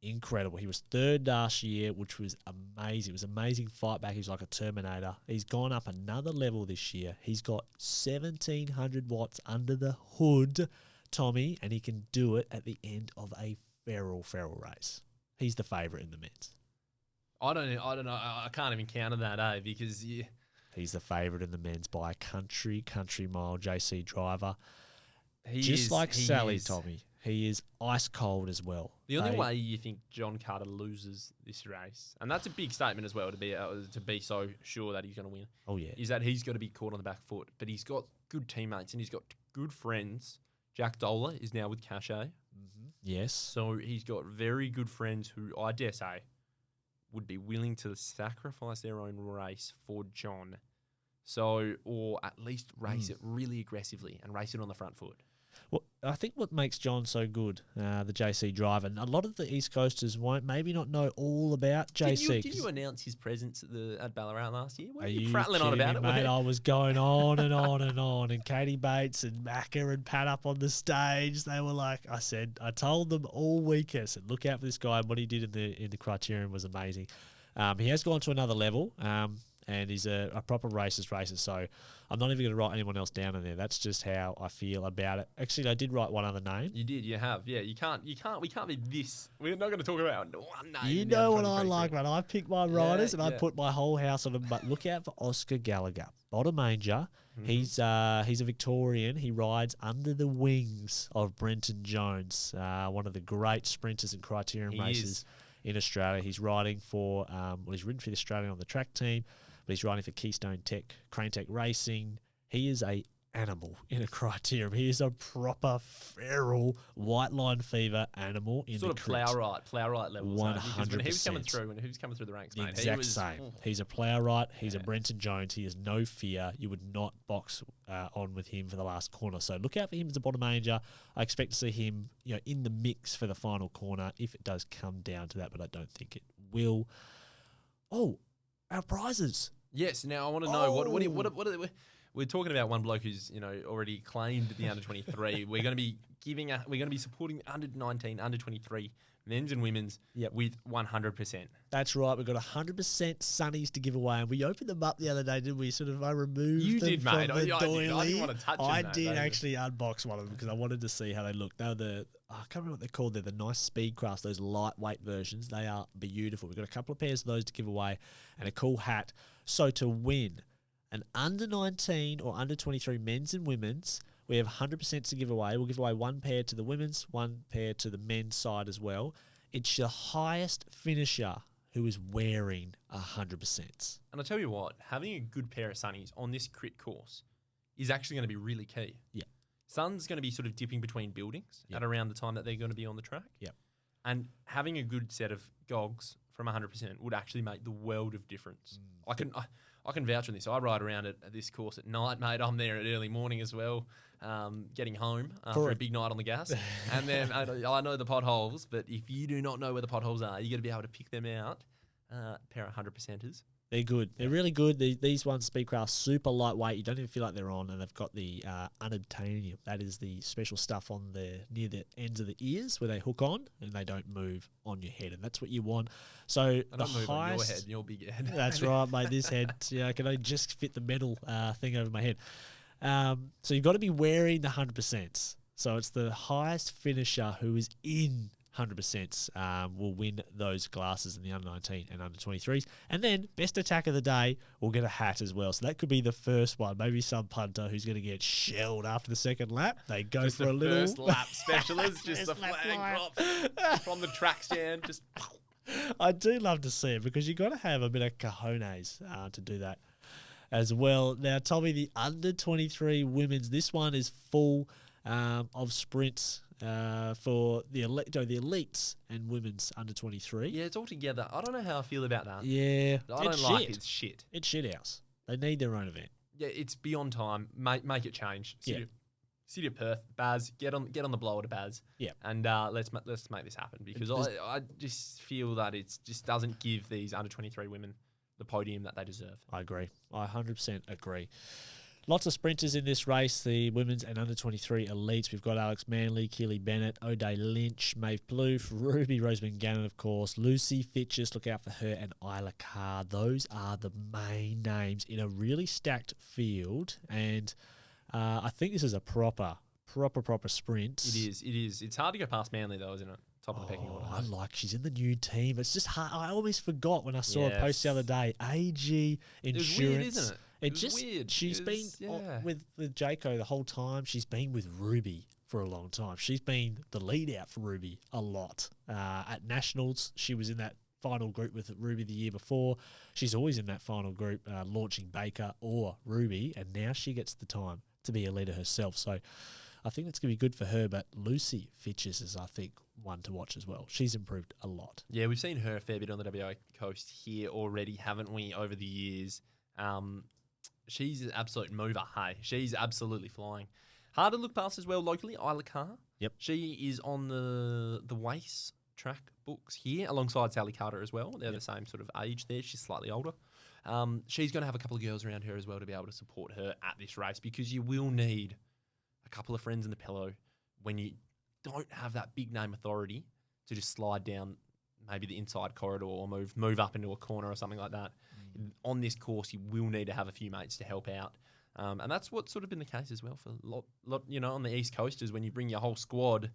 incredible. He was third last year, which was amazing. It was an amazing fight back. He's like a Terminator. He's gone up another level this year. He's got 1,700 watts under the hood, Tommy, and he can do it at the end of a feral race. He's the favourite in the men's. I don't know. I can't even counter that, because he's the favourite in the men's by a country mile. JC driver, Sally, Tommy. He is ice cold as well. The only way you think John Carter loses this race, and that's a big statement as well, to be so sure that he's going to win. Oh yeah, is that he's got to be caught on the back foot, but he's got good teammates and he's got good friends. Jack Dola is now with Cachet. Mm-hmm. Yes, so he's got very good friends who I dare say would be willing to sacrifice their own race for John. So, or at least race it really aggressively and race it on the front foot. Well, I think what makes John so good, the JC driver, and a lot of the East Coasters won't maybe not know all about JC. Did you announce his presence at Ballarat last year? Are you prattling on about it, mate? I was going on and on and on, and Katie Bates and Macca and Pat up on the stage. They were like, I told them all week, I said, look out for this guy. And what he did in the Criterium was amazing. He has gone to another level. And he's a proper racist. So I'm not even going to write anyone else down in there. That's just how I feel about it. Actually, I did write one other name. You did, you have. Yeah, we can't be this. We're not going to talk about one name. You know what I like, man. I pick my riders and I put my whole house on them. But look out for Oscar Gallagher. Bottom Manger. Mm-hmm. He's a Victorian. He rides under the wings of Brenton Jones, one of the great sprinters and Criterium races in Australia. He's riding for, he's ridden for the Australian on the track team, but he's riding for Keystone Tech, Crane Tech Racing. He is a animal in a Criterium. He is a proper feral white line fever animal in sort the of Plowright levels. 100%. When he was coming through the ranks, mate, exact same. He's a Plowright. He's a Brenton Jones. He has no fear. You would not box on with him for the last corner. So look out for him as a bottom manger. I expect to see him, in the mix for the final corner if it does come down to that, but I don't think it will. Oh, our prizes. Yes. Now I want to know what are they, we're talking about one bloke who's already claimed the under 23. We're going to be supporting under 19, under 23 men's and women's with 100%. That's right. We've got 100% sunnies to give away, and we opened them up the other day, didn't we? I removed them from the doily. I didn't want to touch them. I did actually unbox one of them because I wanted to see how they look. They were I can't remember what they're called. They're the nice Speedcrafts, those lightweight versions. They are beautiful. We've got a couple of pairs of those to give away and a cool hat. So to win an under 19 or under 23 men's and women's, we have 100% to give away. We'll give away one pair to the women's, one pair to the men's side as well. It's the highest finisher who is wearing 100%. And I'll tell you what, having a good pair of sunnies on this crit course is actually going to be really key. Yeah. Sun's going to be sort of dipping between buildings at around the time that they're going to be on the track. Yeah. And having a good set of gogs from 100% would actually make the world of difference. I can vouch on this. I ride around at this course at night, mate. I'm there at early morning as well, getting home after a big night on the gas. And then I know the potholes, but if you do not know where the potholes are, you got to be able to pick them out. Pair of 100%ers. They're good. They're really good. These ones, Speedcraft, super lightweight. You don't even feel like they're on, and they've got the unobtainium. That is the special stuff on near the ends of the ears where they hook on and they don't move on your head, and that's what you want. So I don't move on your head, your big head. That's right, mate. This head, I can only just fit the metal thing over my head. So you've got to be wearing the 100%. So it's the highest finisher who is in 100% will win those glasses in the under 19 and under 23s. And then best attack of the day will get a hat as well. So that could be the first one. Maybe some punter who's going to get shelled after the second lap. They go just for a little first lap specialist, just the flag drop from the track stand. Just I do love to see it because you've got to have a bit of cojones to do that as well. Now, Tommy, the under 23 women's, this one is full of sprints for the elites and women's under 23. Yeah, it's all together. I don't know how I feel about that. Yeah, I don't like it. It's shit. It's shit house. They need their own event. Yeah, it's beyond time. Make it change. City of Perth, Baz, get on the blower to Baz. Yeah, and let's make this happen because I just feel that it just doesn't give these under 23 women the podium that they deserve. I agree. I 100% agree. Lots of sprinters in this race, the women's and under 23 elites. We've got Alex Manley, Keely Bennett, O'Day Lynch, Maeve Plouffe, Ruby Roseman Gannon, of course, Lucy Fitches, look out for her, and Isla Carr. Those are the main names in a really stacked field, and I think this is a proper sprint. It is. It's hard to go past Manley, though, isn't it? Top of the pecking order. I like she's in the new team. It's just hard. I almost forgot when I saw a post the other day. AG Insurance. It was weird, isn't it? It's just weird. She's been with Jayco the whole time. She's been with Ruby for a long time. She's been the lead out for Ruby a lot. At Nationals, she was in that final group with Ruby the year before. She's always in that final group launching Baker or Ruby, and now she gets the time to be a leader herself. So I think that's going to be good for her, but Lucy Fitches is, I think, one to watch as well. She's improved a lot. Yeah, we've seen her a fair bit on the WA coast here already, haven't we, over the years? She's an absolute mover, hey. She's absolutely flying. Hard to look past as well locally, Isla Carr. Yep. She is on the Wace track books here alongside Sally Carter as well. They're the same sort of age there. She's slightly older. She's going to have a couple of girls around her as well to be able to support her at this race, because you will need a couple of friends in the pillow when you don't have that big name authority to just slide down maybe the inside corridor or move up into a corner or something like that. On this course, you will need to have a few mates to help out. And that's what's sort of been the case as well for a lot, on the East Coast, is when you bring your whole squad,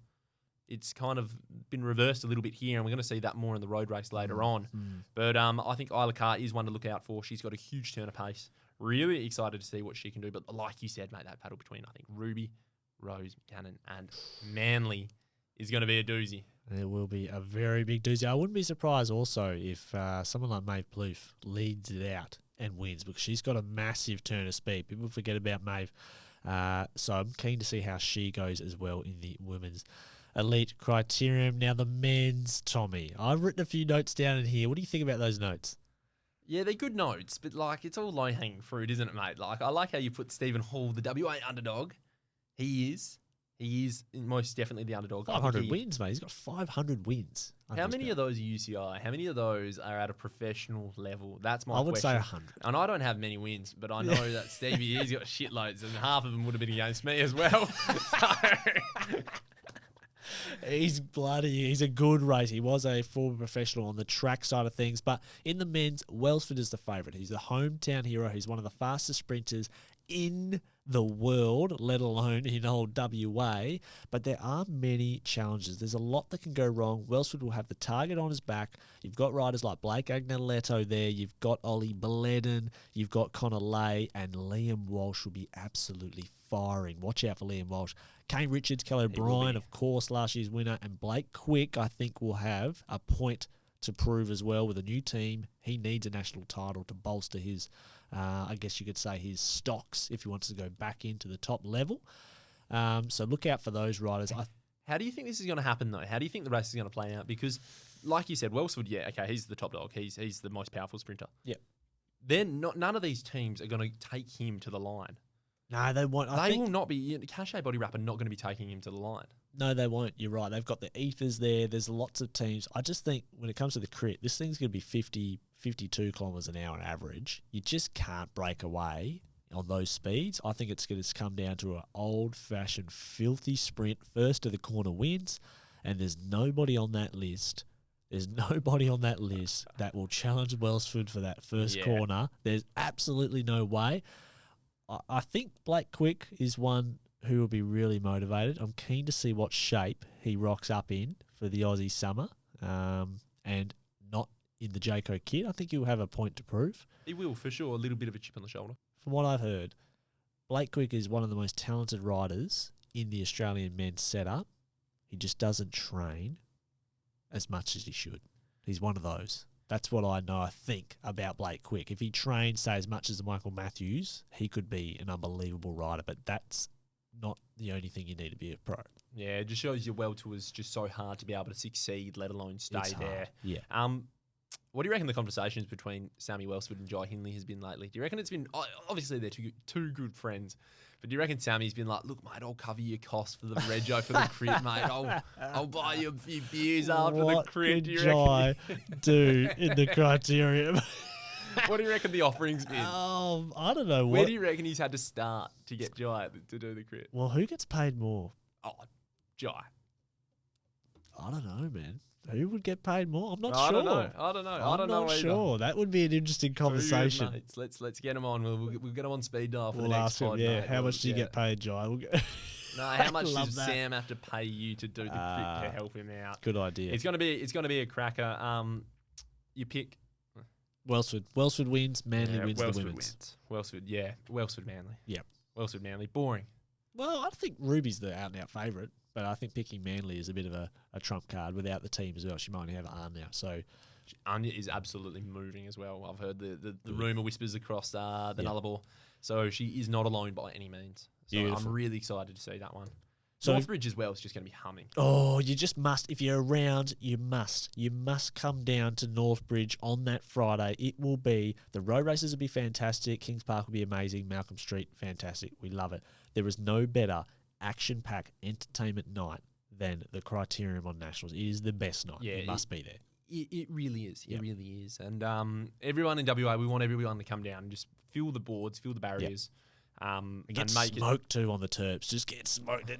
it's kind of been reversed a little bit here, and we're going to see that more in the road race later on. But I think Isla Carr is one to look out for. She's got a huge turn of pace. Really excited to see what she can do. But like you said, mate, that battle between, I think, Ruby, Rose, Cannon, and Manly is going to be a doozy. It will be a very big doozy. I wouldn't be surprised also if someone like Maeve Plouffe leads it out and wins, because she's got a massive turn of speed. People forget about Maeve. So I'm keen to see how she goes as well in the women's Elite Criterium. Now the men's, Tommy. I've written a few notes down in here. What do you think about those notes? Yeah, they're good notes, but it's all low-hanging fruit, isn't it, mate? I like how you put Stephen Hall, the WA underdog. He is most definitely the underdog. 500 wins, mate. He's got 500 wins. How many of those are UCI? How many of those are at a professional level? That's my question. I would say 100. And I don't have many wins, but I know that Stevie, he's got shitloads, and half of them would have been against me as well. He's a good racer. He was a former professional on the track side of things, but in the men's, Welsford is the favourite. He's the hometown hero. He's one of the fastest sprinters in the world, let alone in old WA. But there are many challenges. There's a lot that can go wrong. Welsford will have the target on his back. You've got riders like Blake Agneletto there. You've got Ollie Bledden. You've got Connor Lay, and Liam Walsh will be absolutely firing. Watch out for Liam Walsh. Kane Richards, Kelly O'Brien, of course, last year's winner, and Blake Quick, I think, will have a point to prove as well with a new team. He needs a national title to bolster his, I guess you could say, his stocks if he wants to go back into the top level. So look out for those riders. How do you think this is going to happen, though? How do you think the race is going to play out? Because, like you said, Welsford, he's the top dog. He's the most powerful sprinter. Yeah. None of these teams are going to take him to the line. No, they won't. They will not be. Cachet Body Wrap are not going to be taking him to the line. No, they won't. You're right. They've got the ethers there. There's lots of teams. I just think when it comes to the crit, this thing's going to be 50, 52 kilometres an hour on average. You just can't break away on those speeds. I think it's going to come down to an old-fashioned, filthy sprint. First to the corner wins, and there's nobody on that list. There's nobody on that list that will challenge Welsford for that first corner. There's absolutely no way. I think Blake Quick is one who will be really motivated. I'm keen to see what shape he rocks up in for the Aussie summer, and not in the Jayco kit. I think he'll have a point to prove. He will, for sure. A little bit of a chip on the shoulder. From what I've heard, Blake Quick is one of the most talented riders in the Australian men's setup. He just doesn't train as much as he should. He's one of those. That's what I know, I think, about Blake Quick. If he trained, say, as much as Michael Matthews, he could be an unbelievable rider, but that's not the only thing you need to be a pro. Yeah, it just shows your Wera Tools is just so hard to be able to succeed, let alone stay there. Yeah. What do you reckon the conversations between Sammy Welsford and Jai Hindley has been lately? Do you reckon it's been... Obviously, they're two good friends, but do you reckon Sammy's been like, look, mate, I'll cover your costs for the rego for the crit, mate. I'll buy you a few beers after the crit. Do you Jai do in the Criterium? What do you reckon the offering's been? I don't know. Where do you reckon he's had to start to get Jai to do the crit? Well, who gets paid more? Oh, Jai. I don't know, man. Who would get paid more? I'm not sure. I don't know. I don't know either. Sure. That would be an interesting conversation. Let's get him on. We'll get him on speed dial for the ask next pod. Him, yeah. How much do you get paid, Jai? No, how much does Sam have to pay you to do the crit to help him out? Good idea. It's gonna be a cracker. You pick Welsford. Welsford wins. Manly wins Welsford the women's. Wins. Welsford, yeah. Welsford Manly. Yep. Welsford Manly. Boring. Well, I think Ruby's the out-and-out favourite, but I think picking Manly is a bit of a trump card without the team as well. She might only have Anya, so... Anya is absolutely moving as well. I've heard the rumour whispers across the Nullarbor. So she is not alone by any means. So I'm really excited to see that one. So Northbridge as well is just going to be humming. Oh, you just must. If you're around, you must. You must come down to Northbridge on that Friday. It will be, the road races will be fantastic. Kings Park will be amazing. Malcolm Street, fantastic. We love it. There is no better action-packed entertainment night than the Criterium on Nationals. It is the best night. Yeah, it must be there. It really is. It really is. And everyone in WA, we want everyone to come down and just fill the boards, fill the barriers. And get smoked too on the terps. Just get smoked.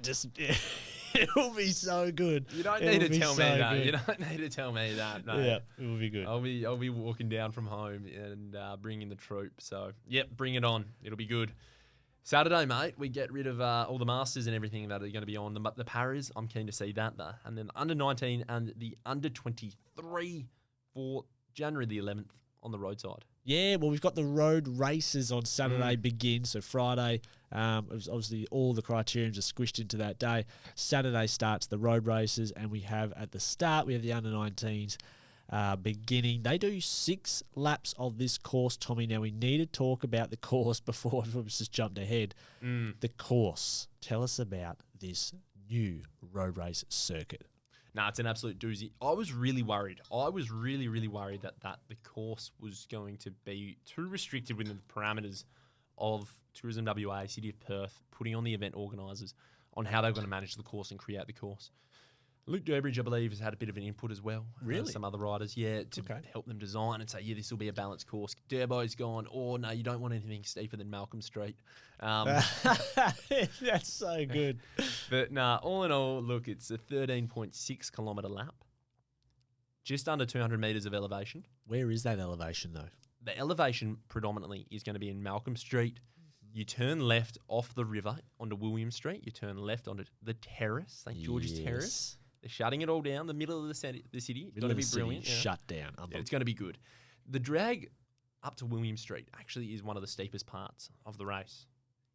It will be so good. You don't need to tell me that. Good. You don't need to tell me that. No. Yeah, it will be good. I'll be walking down from home and bringing the troop. So, bring it on. It'll be good. Saturday, mate, we get rid of all the Masters and everything that are going to be on. The Paris, I'm keen to see that. And then the under-19 and the under-23 for January the 11th on the roadside. Yeah, well, we've got the road races on Saturday begin. So Friday, obviously all the criteriums are squished into that day. Saturday starts the road races, and we have at the start, we have the under-19s beginning. They do 6 laps of this course, Tommy. Now, we need to talk about the course before we've just jumped ahead. The course. Tell us about this new road race circuit. Nah, it's an absolute doozy. I was really worried. I was really, really worried that the course was going to be too restricted within the parameters of Tourism WA, City of Perth, putting on the event organisers on how they're going to manage the course and create the course. Luke Durbridge, I believe, has had a bit of an input as well. Really? Some other riders, to help them design and say, this will be a balanced course. Durbo's gone, no, you don't want anything steeper than Malcolm Street. That's so good. But all in all, look, it's a 13.6 kilometre lap. Just under 200 metres of elevation. Where is that elevation, though? The elevation predominantly is going to be in Malcolm Street. You turn left off the river onto William Street. You turn left onto the terrace, St. George's Terrace. They're shutting it all down. The middle of the city. It's going to be brilliant. Shut down. It's going to be good. The drag up to William Street actually is one of the steepest parts of the race.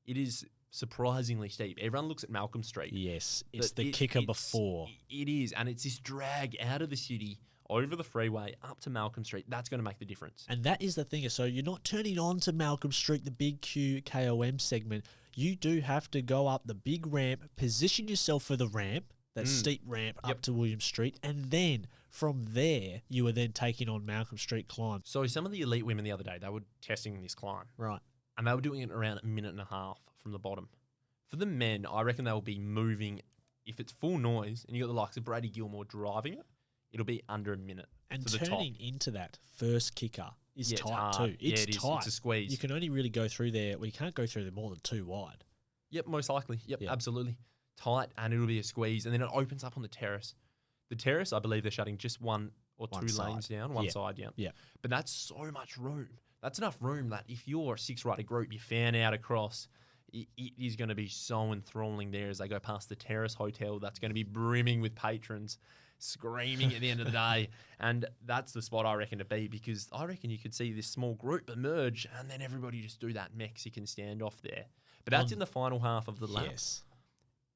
It is surprisingly steep. Everyone looks at Malcolm Street. Yes, it's the kicker before. It is, and it's this drag out of the city over the freeway up to Malcolm Street. That's going to make the difference. And that is the thing. So you're not turning on to Malcolm Street, the big QKOM segment. You do have to go up the big ramp, position yourself for the ramp, that steep ramp up to William Street, and then from there, you are then taking on Malcolm Street climb. So some of the elite women the other day, they were testing this climb. Right. And they were doing it around a minute and a half from the bottom. For the men, I reckon they will be moving, if it's full noise, and you got the likes of Brady Gilmore driving it, it'll be under a minute. And turning into that first kicker is tight too. It's tight. It's a squeeze. You can only really go through there. We can't go through there more than 2 wide. Yep, most likely. Yep, absolutely. Tight, and it'll be a squeeze, and then it opens up on the terrace. The terrace, I believe they're shutting just one or two lanes down, one side, yeah. But that's so much room. That's enough room that if you're a 6-rider group, you fan out across, it is going to be so enthralling there as they go past the Terrace Hotel. That's going to be brimming with patrons screaming at the end of the day. And that's the spot I reckon to be, because I reckon you could see this small group emerge and then everybody just do that Mexican standoff there. But that's in the final half of the lap. Yes.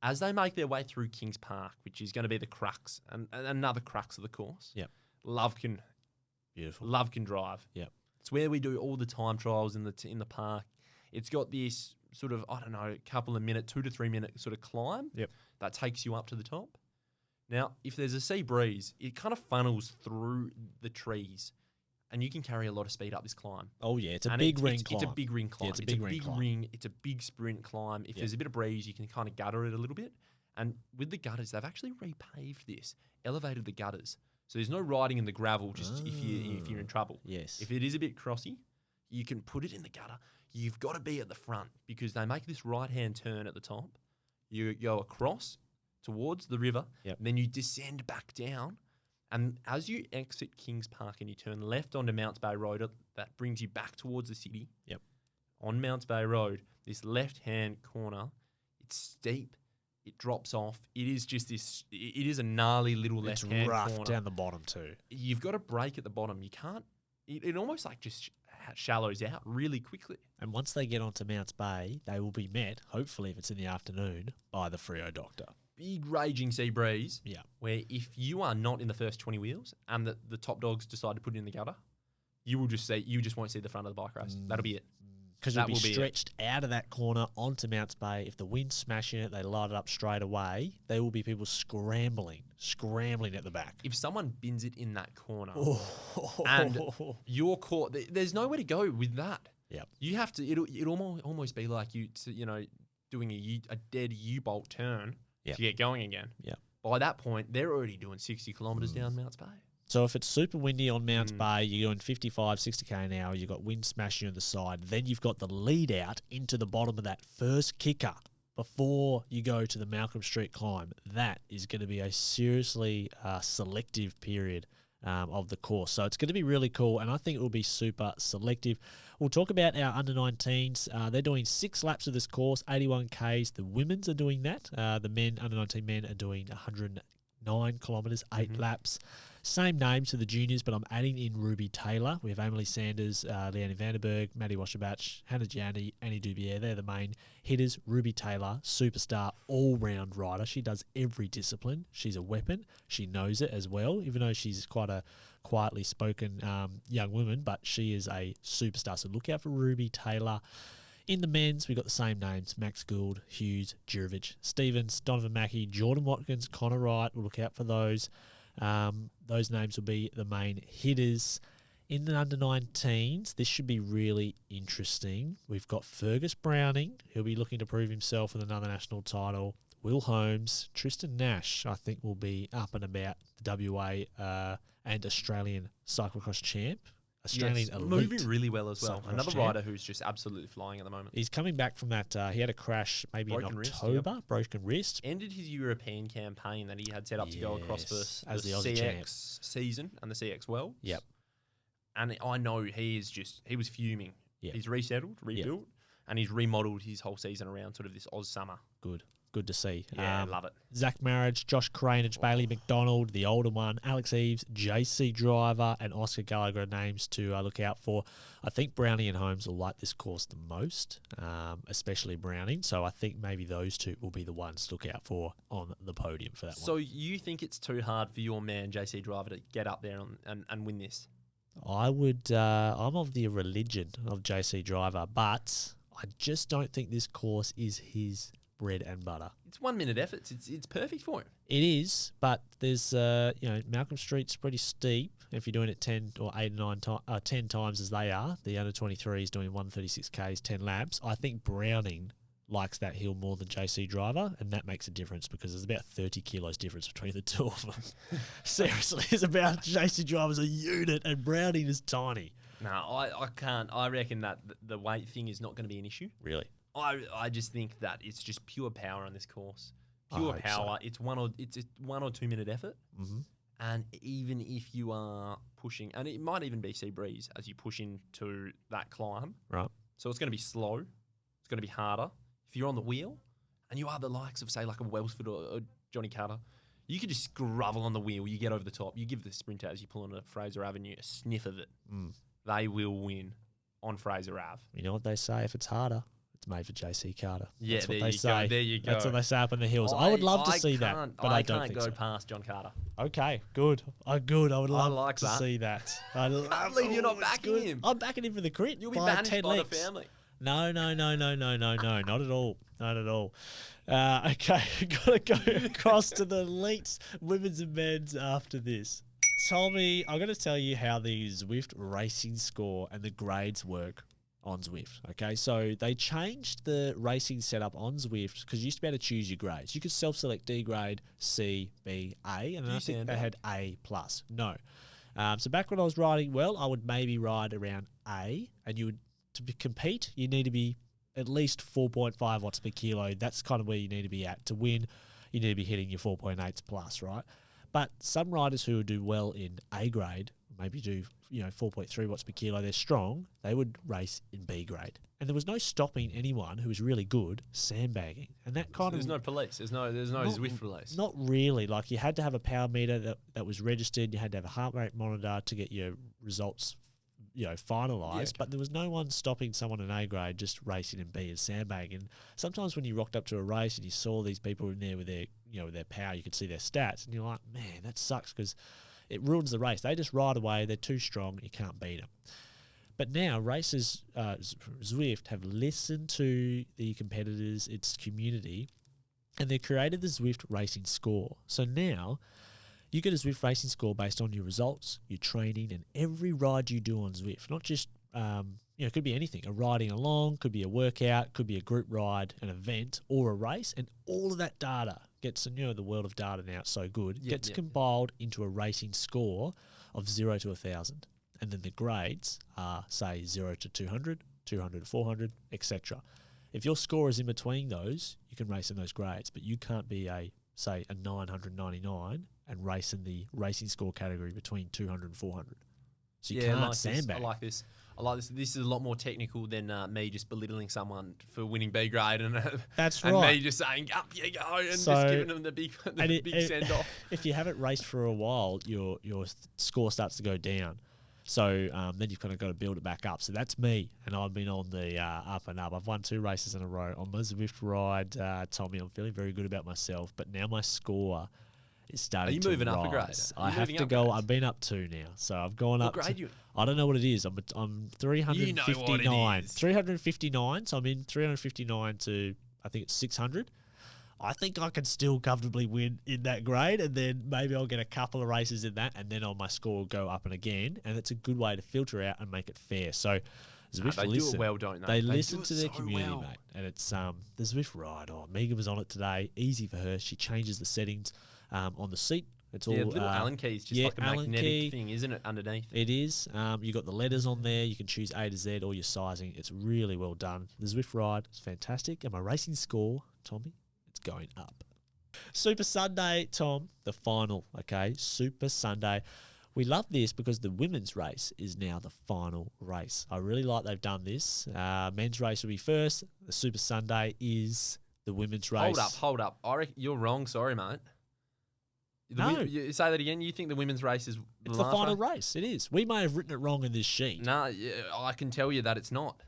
As they make their way through Kings Park, which is going to be the crux, and another crux of the course. Yep. Love can drive. Yep. It's where we do all the time trials in the park. It's got this sort of, I don't know, couple of minute, 2 to 3 minute sort of climb that takes you up to the top. Now, if there's a sea breeze, it kind of funnels through the trees, and you can carry a lot of speed up this climb. Oh, yeah. It's a big ring climb. It's a big ring climb. Yeah, it's a big ring. It's a big sprint climb. If there's a bit of breeze, you can kind of gutter it a little bit. And with the gutters, they've actually repaved this, elevated the gutters. So there's no riding in the gravel just if you're in trouble. Yes. If it is a bit crossy, you can put it in the gutter. You've got to be at the front because they make this right-hand turn at the top. You go across towards the river, and then you descend back down. And as you exit Kings Park and you turn left onto Mounts Bay Road, that brings you back towards the city. Yep. On Mounts Bay Road, this left-hand corner, it's steep. It drops off. It is just this. It is a gnarly little left-hand corner. It's rough down the bottom too. You've got to brake at the bottom. You can't. It almost like just shallows out really quickly. And once they get onto Mounts Bay, they will be met, hopefully if it's in the afternoon, by the Freo Doctor. Big raging sea breeze. Yeah. Where if you are not in the first 20 wheels and the top dogs decide to put it in the gutter, you just won't see the front of the bike race. That'll be it. Because you'll be stretched out of that corner onto Mounts Bay. If the wind's smashing it, they light it up straight away. There will be people scrambling at the back. If someone bins it in that corner and you're caught, there's nowhere to go with that. Yep. You have to. It'll almost be like you know, doing a dead U-bolt turn Yep. to get going again. Yep. By that point, they're already doing 60 kilometres down Mounts Bay. So if it's super windy on Mounts Bay, you're doing 55, 60k an hour, you've got wind smashing on the side, then you've got the lead out into the bottom of that first kicker before you go to the Malcolm Street climb. That is going to be a seriously selective period of the course. So it's going to be really cool, and I think it will be super selective. We'll talk about our under-19s. They're doing 6 laps of this course, 81 Ks. The women's are doing that. The men, under-19 men, are doing 109 kilometres, 8 laps. Same names to the juniors, but I'm adding in Ruby Taylor. We have Emily Sanders, Leanne Vandenberg, Maddie Washabach, Hannah Gianni, Annie Dubier. They're the main hitters. Ruby Taylor, superstar, all-round rider. She does every discipline. She's a weapon. She knows it as well, even though she's quite a quietly spoken young woman, but she is a superstar. So look out for Ruby Taylor. In the men's, we've got the same names: Max Gould, Hughes, Jurovic, Stevens, Donovan Mackey, Jordan Watkins, Connor Wright. We'll look out for those. Those names will be the main hitters. In the under-19s, this should be really interesting. We've got Fergus Browning. He'll be looking to prove himself with another national title. Will Holmes, Tristan Nash, I think, will be up and about the WA and Australian cyclocross champ. Australian elite. Moving really well as well. Another rider who's just absolutely flying at the moment. He's coming back from that. He had a crash maybe in October, broken wrist. Ended his European campaign that he had set up to go across the Aussie CX champ season and the CX World. Yep. And I know he was fuming. Yep. He's resettled, rebuilt, and he's remodeled his whole season around sort of this Oz summer. Good to see. Yeah, love it. Zach Marriage, Josh Cranage, Bailey McDonald, the older one, Alex Eves, JC Driver, and Oscar Gallagher are names to look out for. I think Browning and Holmes will like this course the most, especially Browning. So I think maybe those two will be the ones to look out for on the podium for that one. So you think it's too hard for your man, JC Driver, to get up there and win this? I'm of the religion of JC Driver, but I just don't think this course is his bread and butter. It's 1 minute efforts. It's perfect for him. It is, but there's Malcolm Street's pretty steep. If you're doing it 10 or 8 or 9 10 times as they are, the under 23 is doing 136 Ks, 10 laps. I think Browning likes that hill more than JC Driver, and that makes a difference because there's about 30 kilos difference between the two of them. Seriously, it's about JC Driver's a unit and Browning is tiny. No, I can't. I reckon that the weight thing is not going to be an issue. Really? I just think that it's just pure power on this course. Pure power. So. It's a 1 or 2 minute effort. Mm-hmm. And even if you are pushing, and it might even be sea breeze as you push into that climb. Right. So it's going to be slow. It's going to be harder. If you're on the wheel and you are the likes of, say, like a Wellsford or Johnny Carter, you could just grovel on the wheel. You get over the top. You give the sprinter, as you pull on a Fraser Avenue, a sniff of it. They will win on Fraser Ave. You know what they say? If it's harder, it's made for JC Carter. Yeah, that's what they say. There you go. That's what they say up in the hills. I would love to see that, but I don't think so. I can't go past John Carter. Okay, good. Good. I would love to see that. I can't believe you're not backing him. I'm backing him for the crit. You'll be banished by the family. No, not at all. Not at all. Okay, got to go across to the elites, women's and men's after this. Tommy, I'm going to tell you how the Zwift racing score and the grades work on Zwift. Okay, so they changed the racing setup on Zwift because you used to be able to choose your grades. You could self-select D grade, C, B, A, and I think they had A+. No. So back when I was riding, I would maybe ride around A, and you would, to compete, you need to be at least 4.5 watts per kilo. That's kind of where you need to be at. To win, you need to be hitting your 4.8s plus, right? But some riders who do well in A grade, maybe do 4.3 watts per kilo, they're strong, they would race in B grade. And there was no stopping anyone who was really good sandbagging. And that kind there's no police. There's no Zwift police. Not really. Like, you had to have a power meter that was registered. You had to have a heart rate monitor to get your results finalised. Yeah, okay. But there was no one stopping someone in A grade just racing in B and sandbagging. Sometimes when you rocked up to a race and you saw these people in there with their with their power, you could see their stats, and you're like, man, that sucks because it ruins the race. They just ride away. They're too strong. You can't beat them. But now racers, Zwift, have listened to the competitors, its community, and they've created the Zwift racing score. So now you get a Zwift racing score based on your results, your training, and every ride you do on Zwift. Not just it could be anything, a riding along, could be a workout, could be a group ride, an event, or a race, and all of that data gets, the world of data now, it's so good, gets compiled into a racing score of 0 to 1,000. And then the grades are, say, 0 to 200, 200 to 400, etc. If your score is in between those, you can race in those grades, but you can't be a 999 and race in the racing score category between 200 and 400. So you can't sandbag. I like this. This is a lot more technical than me just belittling someone for winning B grade and that's and right. me just saying up you go and just giving them the big send off. If you haven't raced for a while, your score starts to go down. So then you've kind of got to build it back up. So that's me, and I've been on the up and up. I've won 2 races in a row on my Zwift ride, Tommy. I'm feeling very good about myself, but now my score is starting to rise. Are you moving up a grade? I have to go. I've been up 2 now, so I've gone up. What grade you? I don't know what it is. I'm 359. You know what it is. 359. So I'm in 359 to I think it's 600. I think I can still comfortably win in that grade, and then maybe I'll get a couple of races in that, and then my score will go up and again, and it's a good way to filter out and make it fair. So Zwift they do it well, don't they? They listen to their community, mate, and it's the Zwift ride. Oh, Megan was on it today. Easy for her. She changes the settings on the seat. It's all little Allen keys, just like a magnetic thing, isn't it? Underneath it is. You got the letters on there. You can choose A to Z or your sizing. It's really well done. The Zwift ride is fantastic, and my racing score, Tommy, it's going up. Super Sunday, Tom, the final, okay? Super Sunday. We love this because the women's race is now the final race. I really like they've done this. Men's race will be first. The Super Sunday is the women's race. Hold up. I reckon you're wrong. Sorry, mate. No. You say that again? You think the women's race is the final race? It is. We may have written it wrong in this sheet. No, I can tell you that it's not.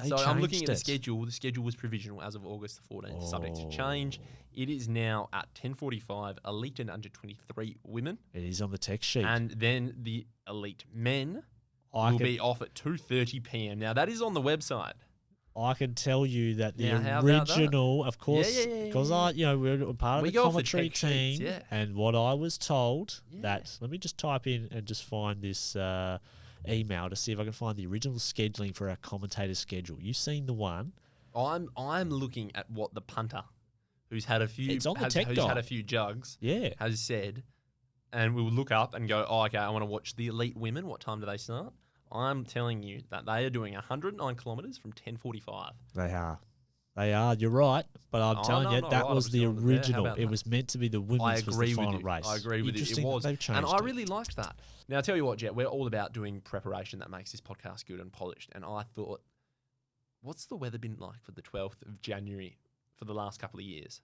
So I'm looking at the schedule. The schedule was provisional as of August the 14th, subject to change. It is now at 10:45, Elite and under 23 women. It is on the text sheet. And then the Elite men will be off at 2:30 p.m. Now, that is on the website. I can tell you that the original, of course, because we're part of the commentary team, and what I was told that, let me just type in and just find this email to see if I can find the original scheduling for our commentator's schedule. You've seen the one. I'm looking at what the punter, who's had a few, it's on the tech guide. Had a few jugs, yeah, has said, and we will look up and go, oh, okay, I want to watch the Elite women. What time do they start? I'm telling you that they are doing 109 kilometres from 10:45. They are. You're right, but I'm telling you that was the original. It was meant to be the women's was the final race. I agree with you. It was, and I really liked that. Now, I tell you what, Jet, we're all about doing preparation that makes this podcast good and polished. And I thought, what's the weather been like for the 12th of January for the last couple of years?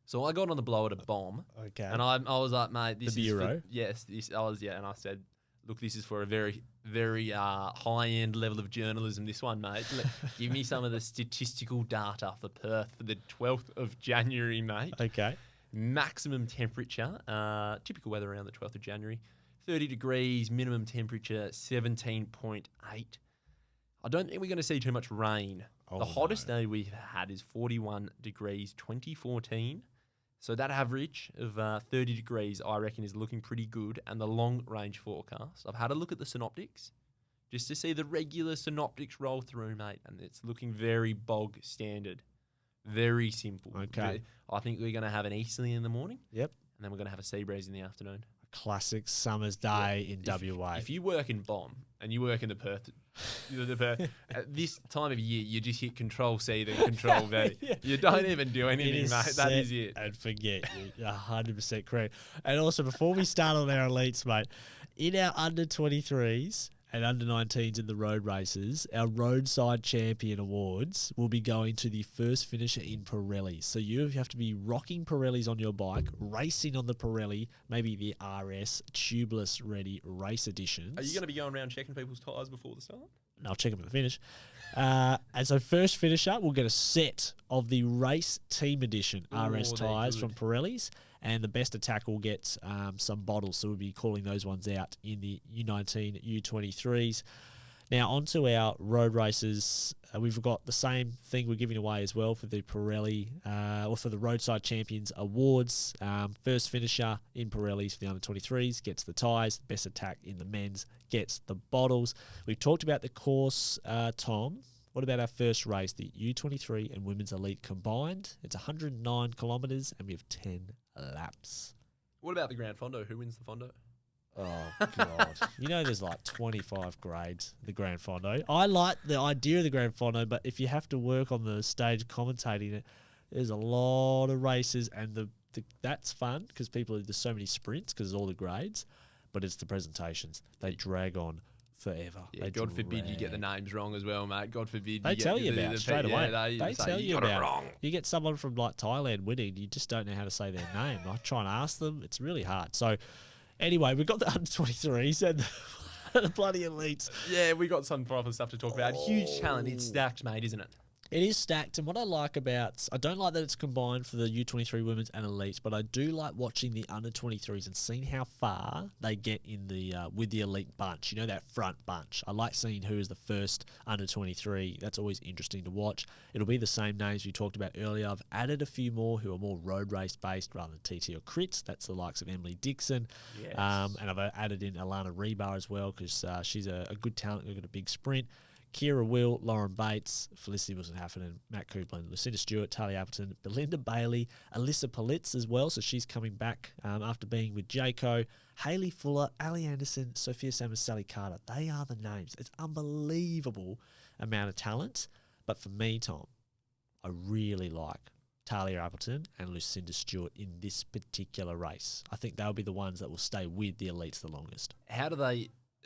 So I got on the blower to bomb. Okay. And I was like, mate, this the is Bureau? And I said, look, this is for a very, very high-end level of journalism, this one, mate. Give me some of the statistical data for Perth for the 12th of January, mate. Okay. Maximum temperature, typical weather around the 12th of January, 30 degrees, minimum temperature 17.8. I don't think we're going to see too much rain. The hottest day we've had is 41 degrees, 2014. So that average of 30 degrees, I reckon, is looking pretty good. And the long-range forecast, I've had a look at the synoptics just to see the regular synoptics roll through, mate. And it's looking very bog standard, very simple. Okay. I think we're going to have an easterly in the morning. Yep. And then we're going to have a sea breeze in the afternoon. A classic summer's day in WA. If you work in BOM and you work in the Perth at this time of year, you just hit Control-C then Control-V. You don't even do anything, mate. That is it. And forget. You're 100% correct. And also, before we start on our elites, mate, in our under-23s and under-19s in the road races, our Roadside Champion Awards will be going to the first finisher in Pirelli. So you have to be rocking Pirellis on your bike, racing on the Pirelli, maybe the RS tubeless ready race editions. Are you going to be going around checking people's tyres before the start? I'll check them at the finish. And so first finisher will get a set of the race team edition RS tyres from Pirellis, and the best attack will get some bottles. So we'll be calling those ones out in the U19, U23s. Now, on to our road races. We've got the same thing we're giving away as well for the Pirelli, or for the Roadside Champions Awards. First finisher in Pirellis for the under-23s gets the ties. Best attack in the men's gets the bottles. We've talked about the course, Tom. What about our first race, the U23 and Women's Elite combined? It's 109 kilometres and we have 10 laps. What about the Grand Fondo? Who wins the Fondo? Oh, God. There's like 25 grades, the Grand Fondo. I like the idea of the Grand Fondo, but if you have to work on the stage commentating it, there's a lot of races, and that's fun because there's so many sprints because all the grades, but it's the presentations. They drag on forever. Yeah, God forbid you get the names wrong as well, mate. God forbid they tell you about it straight away. They tell you about it wrong. You get someone from like Thailand winning, you just don't know how to say their name. I try and ask them. It's really hard. So anyway, we've got the under-23s and the bloody elites. Yeah, we got some proper stuff to talk about. Huge challenge. It's stacked, mate, isn't it? It is stacked, and what I like about... I don't like that it's combined for the U23 women's and elites, but I do like watching the under-23s and seeing how far they get in the with the elite bunch, that front bunch. I like seeing who is the first under-23. That's always interesting to watch. It'll be the same names we talked about earlier. I've added a few more who are more road race-based rather than TT or crits. That's the likes of Emily Dixon. Yes. And I've added in Alana Rebar as well because she's a good talent who's got a big sprint. Kira Will, Lauren Bates, Felicity Wilson-Heffernan, Matt Copeland, Lucinda Stewart, Talia Appleton, Belinda Bailey, Alyssa Politz as well, so she's coming back after being with Jayco, Hayley Fuller, Ali Anderson, Sophia Sammons, Sally Carter. They are the names. It's unbelievable amount of talent. But for me, Tom, I really like Talia Appleton and Lucinda Stewart in this particular race. I think they'll be the ones that will stay with the elites the longest.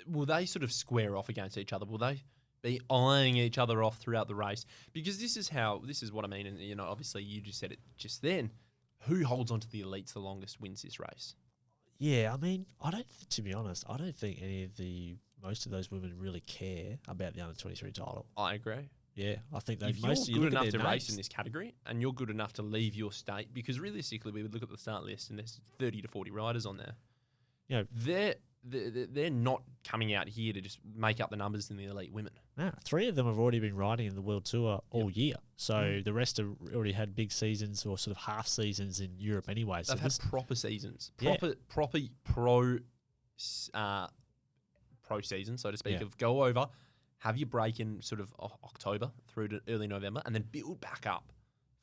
Will they sort of square off against each other? Will they be eyeing each other off throughout the race? Because this is what I mean. And, obviously you just said it just then. Who holds on to the elites the longest wins this race? Yeah, I mean, to be honest, I don't think most of those women really care about the under-23 title. I agree. Yeah, I think if you're good enough to race in this category and you're good enough to leave your state, because realistically we would look at the start list and there's 30 to 40 riders on there. They're not coming out here to just make up the numbers in the elite women. No, 3 of them have already been riding in the World Tour all year. So the rest have already had big seasons or sort of half seasons in Europe anyway. They've had proper seasons. Proper pro season, so to speak, of go over, have your break in sort of October through to early November, and then build back up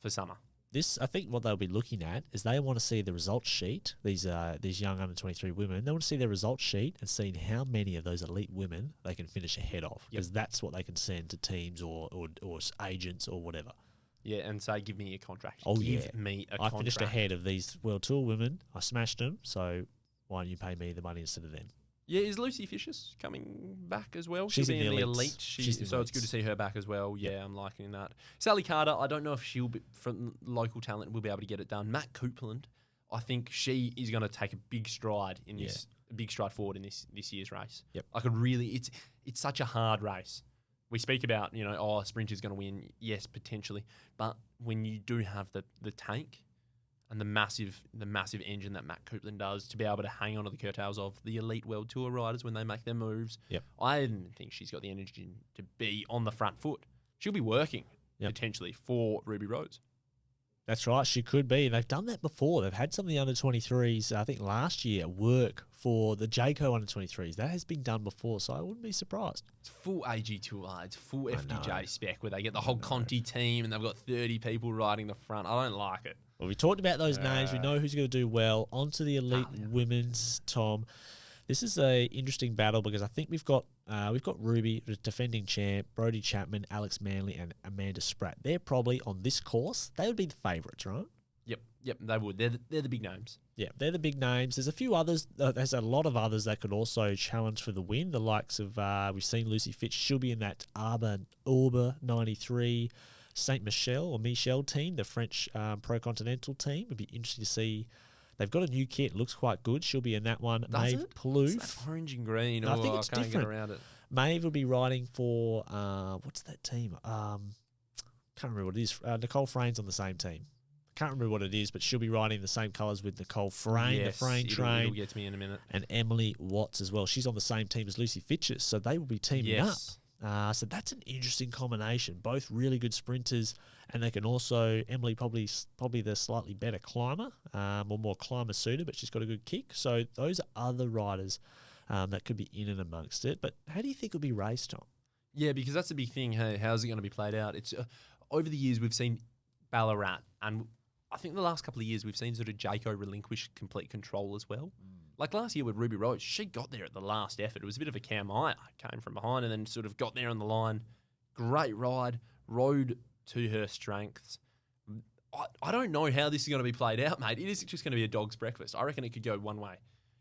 for summer. I think what they'll be looking at is they want to see the results sheet, these young under-23 women, they want to see their results sheet and seeing how many of those elite women they can finish ahead of, because that's what they can send to teams or agents or whatever. Yeah, and say, give me a contract. Give me a contract. I finished ahead of these World Tour women. I smashed them, so why don't you pay me the money instead of them? Yeah, is Lucy Fishers coming back as well? She's in the elite. So it's good to see her back as well. Yeah, I'm liking that. Sally Carter, I don't know if she'll be, from local talent, will be able to get it done. Matt Copeland, I think she is going to take a big stride in this, a big stride forward in this year's race. Yep. I could really, it's such a hard race. We speak about, a sprinter's going to win. Yes, potentially. But when you do have the tank and the massive engine that Matt Copeland does to be able to hang on to the curtails of the elite World Tour riders when they make their moves. Yep. I didn't think she's got the energy to be on the front foot. She'll be working potentially for Ruby Rhodes. That's right, she could be. And they've done that before. They've had some of the under-23s, I think last year, work for the Jayco under-23s. That has been done before, so I wouldn't be surprised. It's full AG2R, it's full FDJ spec where they get the whole Conti team and they've got 30 people riding the front. I don't like it. Well, we talked about those names. We know who's going to do well. On to the elite women's, Tom. This is a interesting battle because I think we've got Ruby, the defending champ, Brodie Chapman, Alex Manley, and Amanda Spratt. They're probably on this course. They would be the favourites, right? Yep, they would. They're the big names. Yeah, they're the big names. There's a few others. There's a lot of others that could also challenge for the win. The likes of we've seen Lucy Fitch. She'll be in that Orba 93 Saint Michel team, the French Pro Continental team. It'd be interesting to see. They've got a new kit. Looks quite good. She'll be in that one. Maeve Plouffe. It's that orange and green. No, I think it's can't different. Get around it. Maeve will be riding for what's that team? Can't remember what it is. Nicole Frane's on the same team. Can't remember what it is, but she'll be riding the same colours with Nicole Frane, the Frane train. It'll get to me in a minute. And Emily Watts as well. She's on the same team as Lucy Fitches, so they will be teaming up. So that's an interesting combination. Both really good sprinters, and they can also, Emily probably the slightly better climber, or more climber suited, but she's got a good kick. So those are other riders that could be in and amongst it. But how do you think it'll be raced, Tom? Yeah, because that's the big thing. Hey, how's it going to be played out? It's over the years we've seen Ballarat, and I think the last couple of years we've seen sort of Jayco relinquish complete control as well. Like last year with Ruby Rose, she got there at the last effort. It was a bit of a Cam Meyer, came from behind and then sort of got there on the line. Great ride, rode to her strengths. I don't know how this is going to be played out, mate. It is just going to be a dog's breakfast. I reckon it could go one way.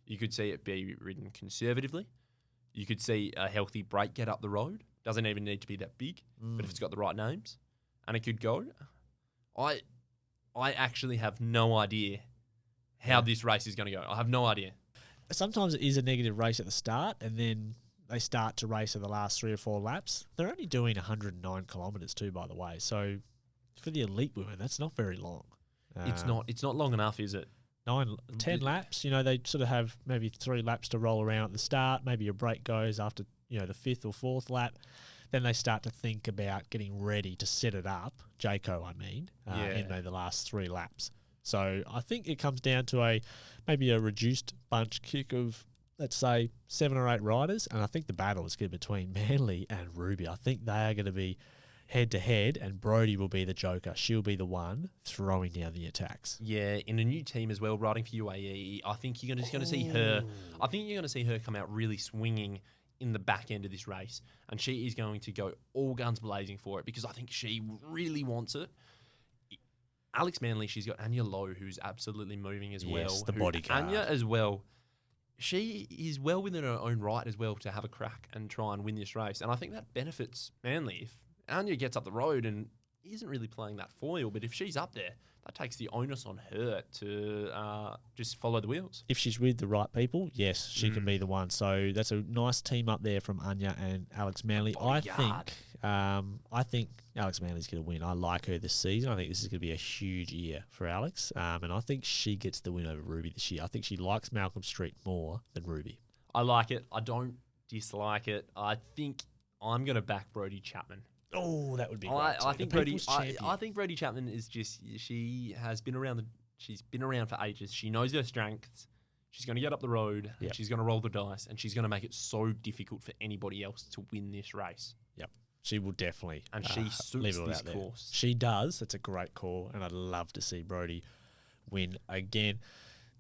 You could see it be ridden conservatively. You could see a healthy break get up the road. Doesn't even need to be that big, but if it's got the right names, and it could go. I actually have no idea how this race is going to go. I have no idea. Sometimes it is a negative race at the start, and then they start to race in the last 3 or 4 laps. They're only doing 109 kilometres too, by the way. So for the elite women, that's not very long. It's not long enough, is it? 10 laps. They sort of have maybe 3 laps to roll around at the start. Maybe a break goes after the 5th or 4th lap. Then they start to think about getting ready to set it up. Jayco, I mean, in the last 3 laps. So I think it comes down to maybe a reduced bunch kick of, let's say, 7 or 8 riders. And I think the battle is going to be between Manly and Ruby. I think they are going to be head-to-head, and Brodie will be the joker. She'll be the one throwing down the attacks. Yeah, in a new team as well, riding for UAE. I think you're just going to see her. I think you're going to see her come out really swinging in the back end of this race, and she is going to go all guns blazing for it because I think she really wants it. Alex Manley, she's got Anya Lowe, who's absolutely moving as well. Yes, the bodyguard. Anya as well. She is well within her own right as well to have a crack and try and win this race, and I think that benefits Manley. If Anya gets up the road and isn't really playing that foil, but if she's up there, that takes the onus on her to just follow the wheels. If she's with the right people, yes, she can be the one. So that's a nice team up there from Anya and Alex Manley. I think Alex Manley's going to win. I like her this season. I think this is going to be a huge year for Alex, and I think she gets the win over Ruby this year. I think she likes Malcolm Street more than Ruby. I like it. I don't dislike it. I think I'm going to back Brodie Chapman. Oh, that would be great. I think Brodie Chapman is just, she's been around for ages. She knows her strengths. She's going to get up the road, and she's going to roll the dice, and she's going to make it so difficult for anybody else to win this race. Yep. She will definitely. And she suits this course. She does. That's a great call, and I'd love to see Brodie win again.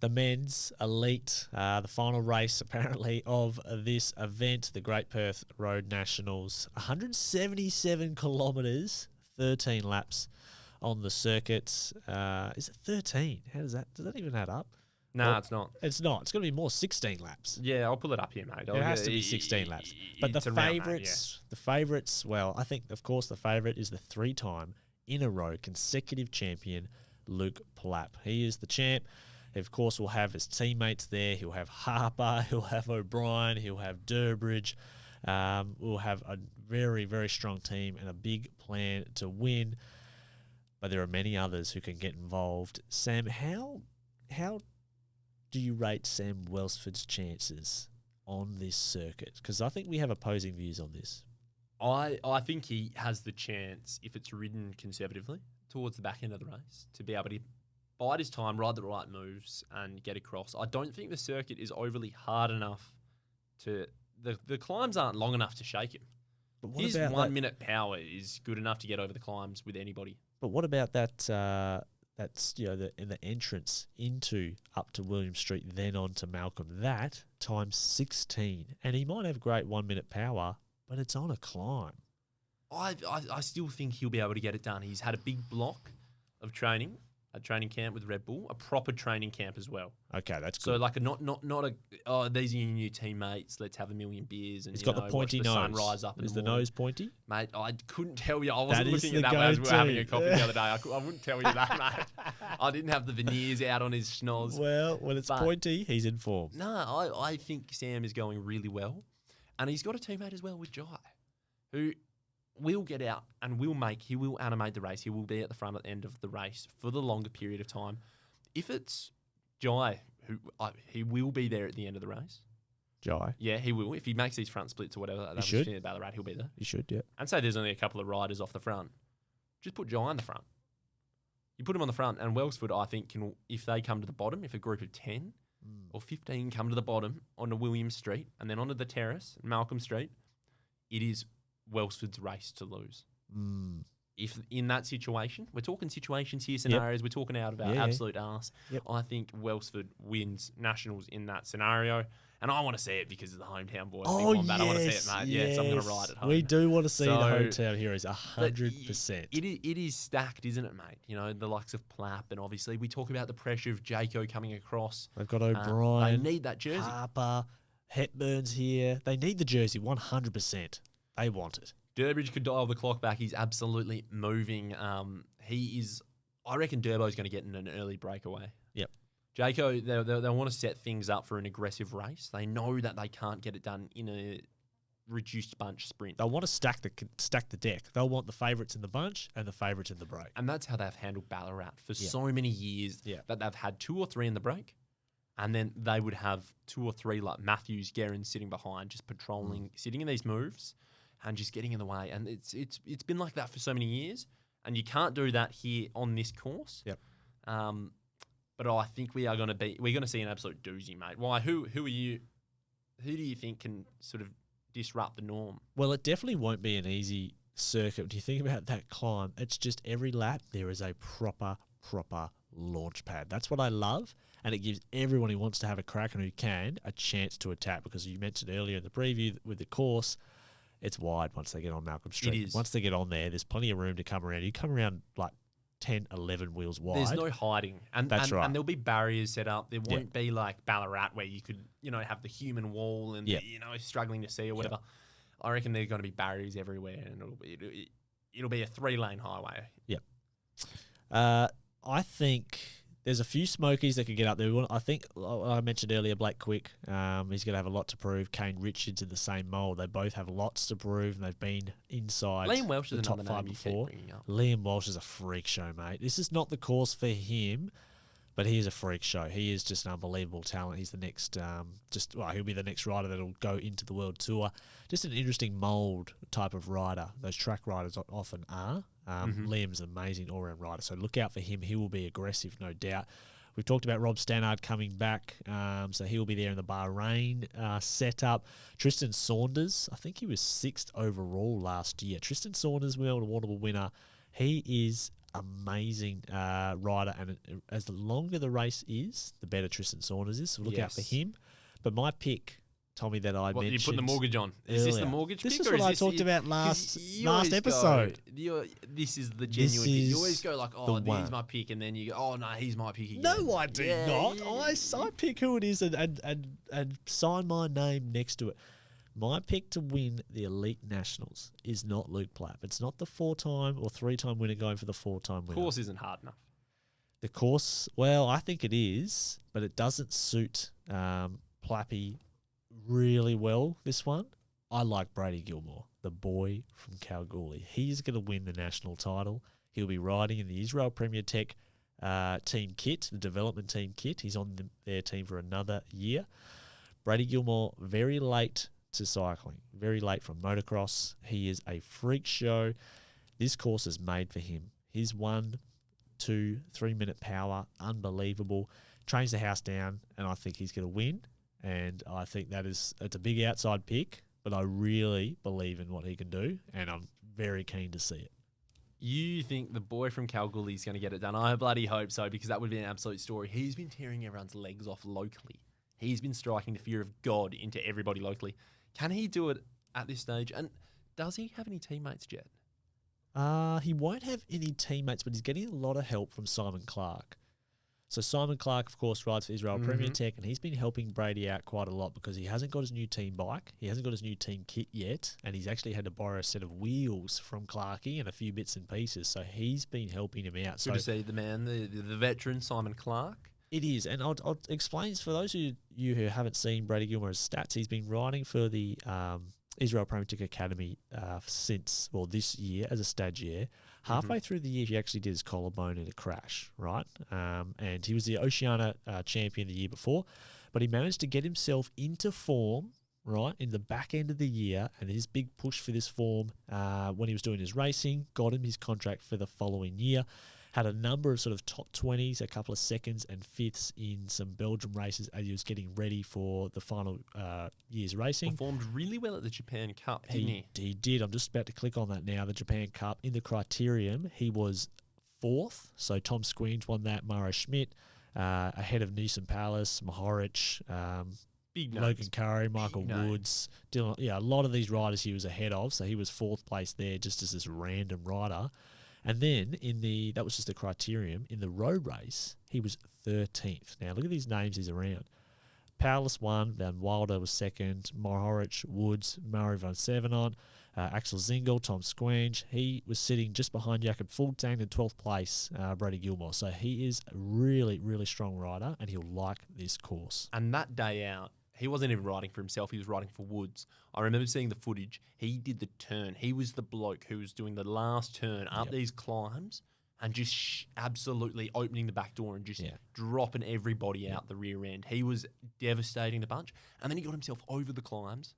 The men's elite, the final race apparently of this event, the Great Perth Road Nationals, 177 kilometres, 13 laps on the circuits. Is it 13? Does that even add up? No, it's not. It's not. It's going to be more 16 laps. Yeah, I'll pull it up here, mate. It has to be 16 laps. But the favourites, well, I think, of course, the favourite is the 3-time in a row consecutive champion, Luke Plapp. He is the champ. Of course, we'll have his teammates there. He'll have Harper. He'll have O'Brien. He'll have Durbridge. We'll have a very, very strong team and a big plan to win. But there are many others who can get involved. Sam, how do you rate Sam Welsford's chances on this circuit? Because I think we have opposing views on this. I think he has the chance, if it's ridden conservatively, towards the back end of the race, to be able to bide his time, ride the right moves, and get across. I don't think the circuit is overly hard enough to... The climbs aren't long enough to shake him. But his 1 minute power is good enough to get over the climbs with anybody. But what about that... That's the entrance up to William Street, then on to Malcolm. That times 16, and he might have great 1 minute power, but it's on a climb. I still think he'll be able to get it done. He's had a big block of training, a training camp with Red Bull, a proper training camp as well. Okay, that's good. So like these are your new teammates. Let's have a million beers and he's got the pointy nose. Sun rise up. Is the nose pointy, mate? I couldn't tell you. I wasn't looking at that as we were having a coffee the other day. I wouldn't tell you that, mate. I didn't have the veneers out on his schnoz. Well, when it's pointy, he's in form. No, I think Sam is going really well, and he's got a teammate as well with Jai, who will get out and he will animate the race. He will be at the front at the end of the race for the longer period of time. If it's Jai, he will be there at the end of the race. Jai. Yeah, he will. If he makes these front splits or whatever, that should. at Ballarat, he'll be there. He should, yeah. And say there's only a couple of riders off the front. Just put Jai in the front. You put him on the front, and Wellsford, I think, can, if they come to the bottom, if a group of 10 or 15 come to the bottom onto William Street and then onto the terrace, Malcolm Street, it is Wellsford's race to lose. If in that situation, we're talking situations here, scenarios, we're talking out of our absolute arse. I think Wellsford wins Nationals in that scenario. And I want to see it because of the hometown boys. Oh, yes, I want to see it, mate. yes. Yeah, so I'm going to ride at home. We do want to see the hometown heroes, 100%. It is stacked, isn't it, mate? You know, the likes of Plapp, and obviously we talk about the pressure of Jaco coming across. They've got O'Brien. They need that jersey. Harper, Hepburn's here. They need the jersey, 100%. They want it. Durbridge could dial the clock back. He's absolutely moving. He is. I reckon Durbo's going to get in an early breakaway. Yep. Jaco, they want to set things up for an aggressive race. They know that they can't get it done in a reduced bunch sprint. They'll want to stack the deck. They'll want the favourites in the bunch and the favourites in the break. And that's how they've handled Ballarat for so many years, that they've had 2 or 3 in the break, and then they would have 2 or 3 like Matthews, Guerin sitting behind, just patrolling, sitting in these moves and just getting in the way. And it's been like that for so many years, and you can't do that here on this course. Yep. But I think we're going to see an absolute doozy, mate. Why? Who are you? Who do you think can sort of disrupt the norm? Well, it definitely won't be an easy circuit. When you think about that climb, it's just every lap there is a proper launch pad. That's what I love, and it gives everyone who wants to have a crack and who can a chance to attack, because you mentioned earlier in the preview with the course, it's wide once they get on Malcolm Street. It is. Once they get on there, there's plenty of room to come around. You come around like 10, 11 wheels wide. There's no hiding. That's right. And there'll be barriers set up. There won't be like Ballarat where you could, have the human wall and, struggling to see or whatever. I reckon there's going to be barriers everywhere, and it'll be a 3-lane highway. Yep. I think there's a few smokies that could get up there. I think I mentioned earlier Blake Quick. He's going to have a lot to prove. Kane Richards in the same mould. They both have lots to prove, and they've been inside Liam Welsh the is top another 5 name before. You keep bringing up. Liam Walsh is a freak show, mate. This is not the course for him, but he is a freak show. He is just an unbelievable talent. He's the next, he'll be the next rider that'll go into the World Tour. Just an interesting mould type of rider. Those track riders often are. Liam's an amazing all-round rider, so look out for him. He will be aggressive, no doubt. We've talked about Rob Stannard coming back, so he will be there in the Bahrain setup. Tristan Saunders, I think he was 6th overall last year. Tristan Saunders, World Awardable winner. He is amazing rider, and as the longer the race is, the better Tristan Saunders is, so look out for him. But my pick, Tommy, that I mentioned... You put the mortgage on. Is this the mortgage pick? This is what I talked about last episode. This is the genuine pick. You always go like, he's my pick, and then you go, oh, no, he's my pick again. No, I do not. I pick who it is and sign my name next to it. My pick to win the Elite Nationals is not Luke Plapp. It's not the 4-time or 3-time winner going for the 4-time winner. The course isn't hard enough. The course, well, I think it is, but it doesn't suit Plappy really well, this one. I like Brady Gilmore, the boy from Kalgoorlie. He's going to win the national title. He'll be riding in the Israel Premier Tech team kit, the development team kit. He's on their team for another year. Brady Gilmore, very late to cycling, very late from motocross. He is a freak show. This course is made for him. His 1, 2, 3 minute power, unbelievable. Trains the house down, and I think he's going to win. And I think it's a big outside pick, but I really believe in what he can do, and I'm very keen to see it. You think the boy from Kalgoorlie is going to get it done? I bloody hope so, because that would be an absolute story. He's been tearing everyone's legs off locally. He's been striking the fear of God into everybody locally. Can he do it at this stage? And does he have any teammates yet? He won't have any teammates, but he's getting a lot of help from Simon Clark. So Simon Clark, of course, rides for Israel Premier Tech, and he's been helping Brady out quite a lot because he hasn't got his new team bike. He hasn't got his new team kit yet, and he's actually had to borrow a set of wheels from Clarkie and a few bits and pieces. So he's been helping him out. Good to see the man, the veteran, Simon Clark. It is, and I'll explain for those of you who haven't seen Brady Gilmore's stats. He's been riding for the Israel Premier Tech Academy since this year as a stagiaire. Halfway through the year, he actually did his collarbone in a crash, right? And he was the Oceania champion the year before. But he managed to get himself into form, right, in the back end of the year, and his big push for this form when he was doing his racing got him his contract for the following year. Had a number of sort of top 20s, a couple of seconds and fifths in some Belgium races as he was getting ready for the final year's racing. Performed really well at the Japan Cup, didn't he? He did. I'm just about to click on that now. The Japan Cup in the Criterium, he was 4th. So Tom Squeens won that, Mara Schmidt, ahead of Neeson Palace, Mohoric, Big Logan names. Curry, Michael Big Woods, Dylan. Yeah, a lot of these riders he was ahead of. So he was 4th place there just as this random rider. And then that was just the Criterium. In the road race, he was 13th. Now, look at these names he's around. Powless won, Van Wilder was 2nd, Mohoric, Woods, Murray van Sevenon, Axel Zingel, Tom Squange. He was sitting just behind Jakob Fultang in 12th place, Brady Gilmore. So he is a really, really strong rider, and he'll like this course. And that day out, he wasn't even riding for himself. He was riding for Woods. I remember seeing the footage. He did the turn. He was the bloke who was doing the last turn up these climbs and just absolutely opening the back door and just dropping everybody out the rear end. He was devastating the bunch. And then he got himself over the climbs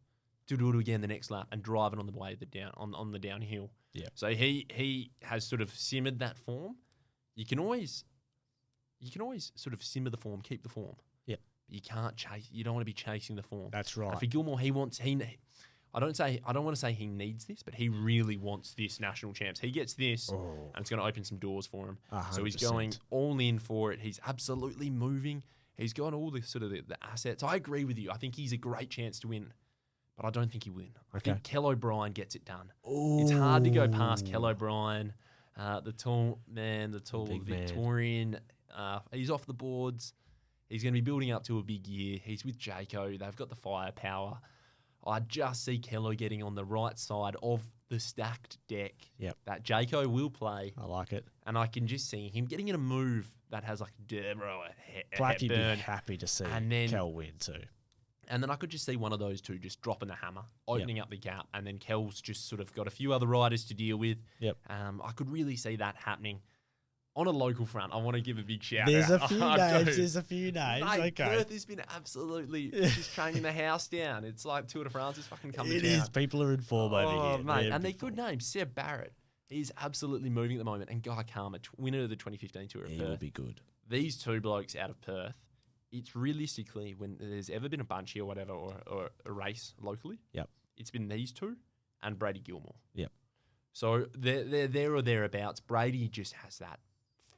to do it again the next lap and driving on the way on the downhill. Yeah. So he has sort of simmered that form. You can always sort of simmer the form, keep the form. You can't chase. You don't want to be chasing the form. That's right. And for Gilmore, I don't want to say he needs this, but he really wants this national champs. He gets this, and it's going to open some doors for him. 100%. So he's going all in for it. He's absolutely moving. He's got all the sort of the assets. I agree with you. I think he's a great chance to win, but I don't think he will. I think Kell O'Brien gets it done. Ooh. It's hard to go past Kell O'Brien, the tall Victorian. He's off the boards. He's going to be building up to a big year. He's with Jayco. They've got the firepower. I just see Kello getting on the right side of the stacked deck that Jayco will play. I like it. And I can just see him getting in a move that has like Plucky be happy to see Kel win too. And then I could just see one of those two just dropping the hammer, opening up the gap, and then Kel's just sort of got a few other riders to deal with. I could really see that happening. On a local front, I want to give a big shout out. There's a few names. Mate, okay. Perth has been absolutely just training the house down. It's like Tour de France is fucking coming down. It is. People are in form over here. Mate. And they're good names. Seb Barrett. He's absolutely moving at the moment. And Guy Karma, winner of the 2015 Tour of Perth. He will be good. These two blokes out of Perth, it's realistically, when there's ever been a bunch here or whatever, or a race locally, it's been these two and Brady Gilmore. So they're there or thereabouts. Brady just has that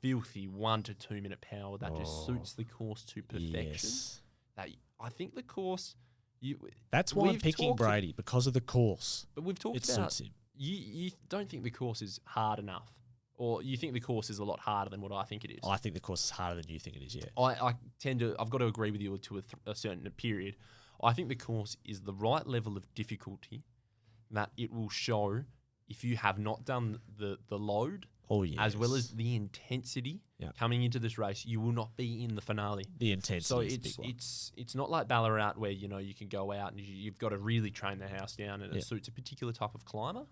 filthy 1 to 2 minute power that just suits the course to perfection. Yes. That I think the course. That's why I'm picking Brady, because of the course. But we've talked about suits him. You don't think the course is hard enough, or you think the course is a lot harder than what I think it is. I think the course is harder than you think it is. Yeah. I've got to agree with you to a certain period. I think the course is the right level of difficulty that it will show if you have not done the load. As well as the intensity coming into this race, you will not be in the finale. The intensity. So is a big one. it's not like Ballarat where you can go out and you've got to really train the house down, and it suits a particular type of climber,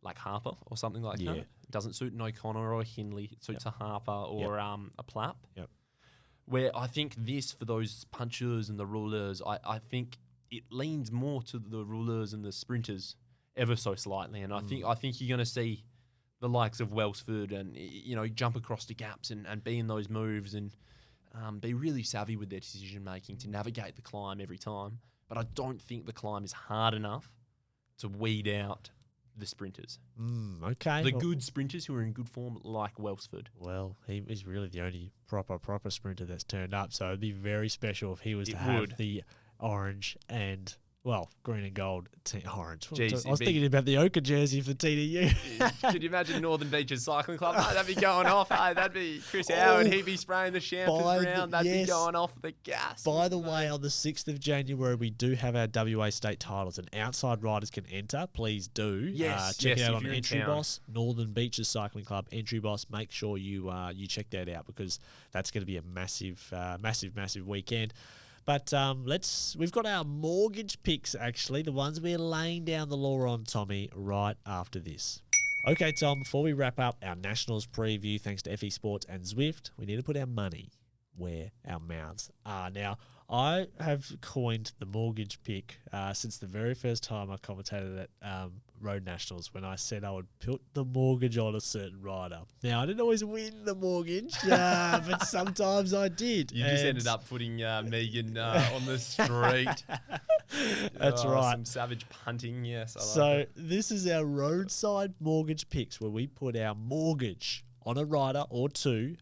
like Harper or something like that. It doesn't suit an O'Connor or a Hindley. It suits a Harper or a Plapp. Where I think this, for those punchers and the rouleurs, I think it leans more to the rouleurs and the sprinters ever so slightly, and I think you're going to see the likes of Welsford and, jump across the gaps and be in those moves and be really savvy with their decision-making to navigate the climb every time. But I don't think the climb is hard enough to weed out the sprinters. Okay. The good sprinters who are in good form, like Welsford. Well, he is really the only proper sprinter that's turned up, so it'd be very special if he was to have the orange and... Well, green and gold, orange. Jeez, I was thinking about the Ochre jersey for TDU. Could you imagine Northern Beaches Cycling Club? Oh, that'd be going off. Hey, that'd be Chris Howard. He'd be spraying the champers around. That'd be going off the gas. By the way, on the 6th of January, we do have our WA state titles, and outside riders can enter. Please do. Check it out on Entry Boss, Northern Beaches Cycling Club, Entry Boss. Make sure you check that out, because that's going to be a massive weekend. But we've got our mortgage picks, actually, the ones we're laying down the law on, Tommy, right after this. Okay, Tom, before we wrap up our Nationals preview, thanks to FE Sports and Zwift, we need to put our money where our mouths are. Now, I have coined the mortgage pick since the very first time I commentated at Road Nationals when I said I would put the mortgage on a certain rider. Now, I didn't always win the mortgage, but sometimes I did. You just ended up putting Megan on the street. That's right. Some savage punting, yes. This is our roadside mortgage picks where we put our mortgage on a rider or two.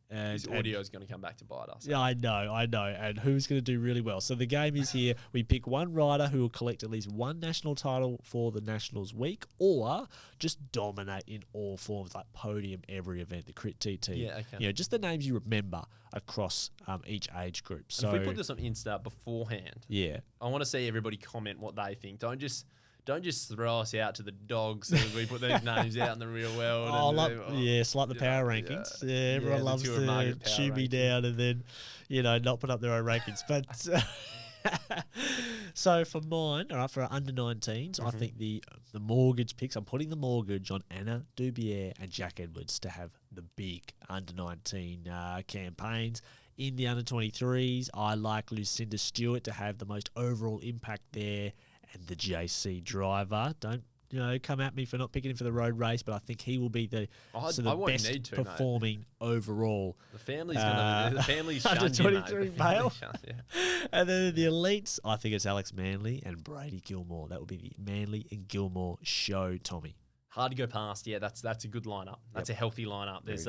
This audio is going to come back to bite us. Yeah, I know. And who's going to do really well? So the game is here. We pick one rider who will collect at least one national title for the Nationals week, or just dominate in all forms, like podium every event, the Crit TT. Yeah, okay. Just the names you remember across each age group. So if we put this on Insta beforehand, I want to see everybody comment what they think. Don't just throw us out to the dogs as we put these names out in the real world. It's like the power rankings. Yeah, everyone loves to chew me down and then, not put up their own rankings. But so for mine, all right, for our under 19s, I think the mortgage picks, I'm putting the mortgage on Anna Dubier and Jack Edwards to have the big under 19 campaigns. In the under 23s, I like Lucinda Stewart to have the most overall impact there. And the JC driver, don't come at me for not picking him for the road race, but I think he will be the best performing overall. The family's under 23 male. And then the elites, I think it's Alex Manley and Brady Gilmore. That will be the Manley and Gilmore show, Tommy. Hard to go past. Yeah, that's a good lineup. That's a healthy lineup. There's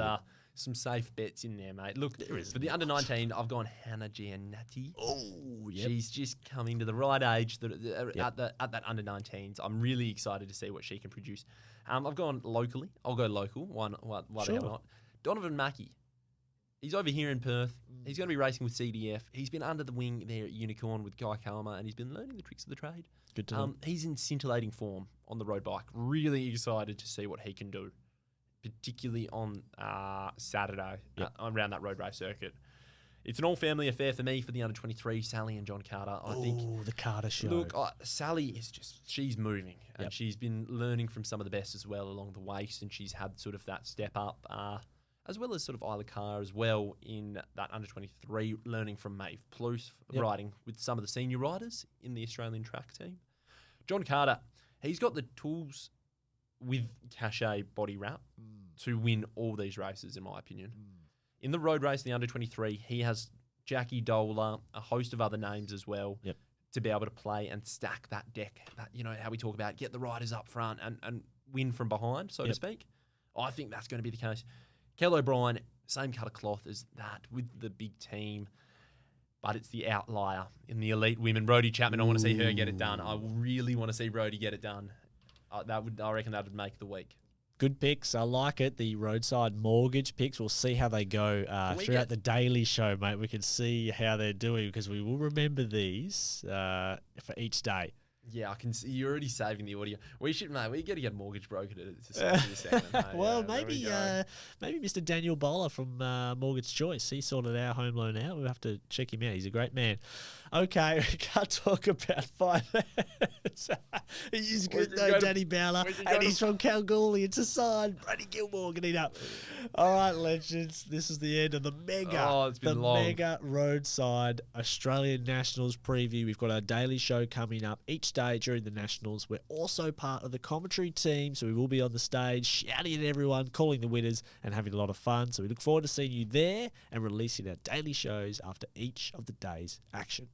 some safe bets in there, mate. Look, for the under 19, I've gone Hannah Giannatti. Oh, yeah. She's just coming to the right age at that under 19s. I'm really excited to see what she can produce. I've gone locally. I'll go local. Why the hell not? Donovan Mackey. He's over here in Perth. He's going to be racing with CDF. He's been under the wing there at Unicorn with Guy Kalmer, and he's been learning the tricks of the trade. Good to know. He's in scintillating form on the road bike. Really excited to see what he can do, particularly on Saturday around that road race circuit. It's an all-family affair for me for the under-23, Sally and John Carter. I think the Carter show. Look, Sally is she's moving, and she's been learning from some of the best as well along the way since she's had sort of that step up, as well as sort of Isla Carr as well in that under-23, learning from Maeve Plouffe, riding with some of the senior riders in the Australian track team. John Carter, he's got the tools with Cachet body wrap to win all these races, in my opinion. In the road race, the under-23, he has Jackie Dola, a host of other names as well, to be able to play and stack that deck. That, how we talk about, get the riders up front and win from behind, so to speak. I think that's going to be the case. Kel O'Brien, same cut of cloth as that with the big team, but it's the outlier in the elite women. Rhodey Chapman, I want to see her get it done. I really want to see Rhodey get it done. I reckon that would make the week. Good picks. I like it. The roadside mortgage picks. We'll see how they go throughout the daily show, mate. We can see how they're doing because we will remember these for each day. Yeah, I can see you're already saving the audio. We should, mate. We got to get a mortgage broker to sponsor this segment. Mate. Well, maybe Mr. Daniel Bowler from Mortgage Choice. He sorted our home loan out. We'll have to check him out. He's a great man. Okay, we can't talk about finance. He's good though, Danny Bowler, and he's from Kalgoorlie. It's a sign. Brady Gilmore getting up. All right, legends. This is the end of the mega roadside Australian Nationals preview. We've got our daily show coming up each day during the Nationals. We're also part of the commentary team, so we will be on the stage shouting at everyone, calling the winners, and having a lot of fun. So we look forward to seeing you there and releasing our daily shows after each of the day's action.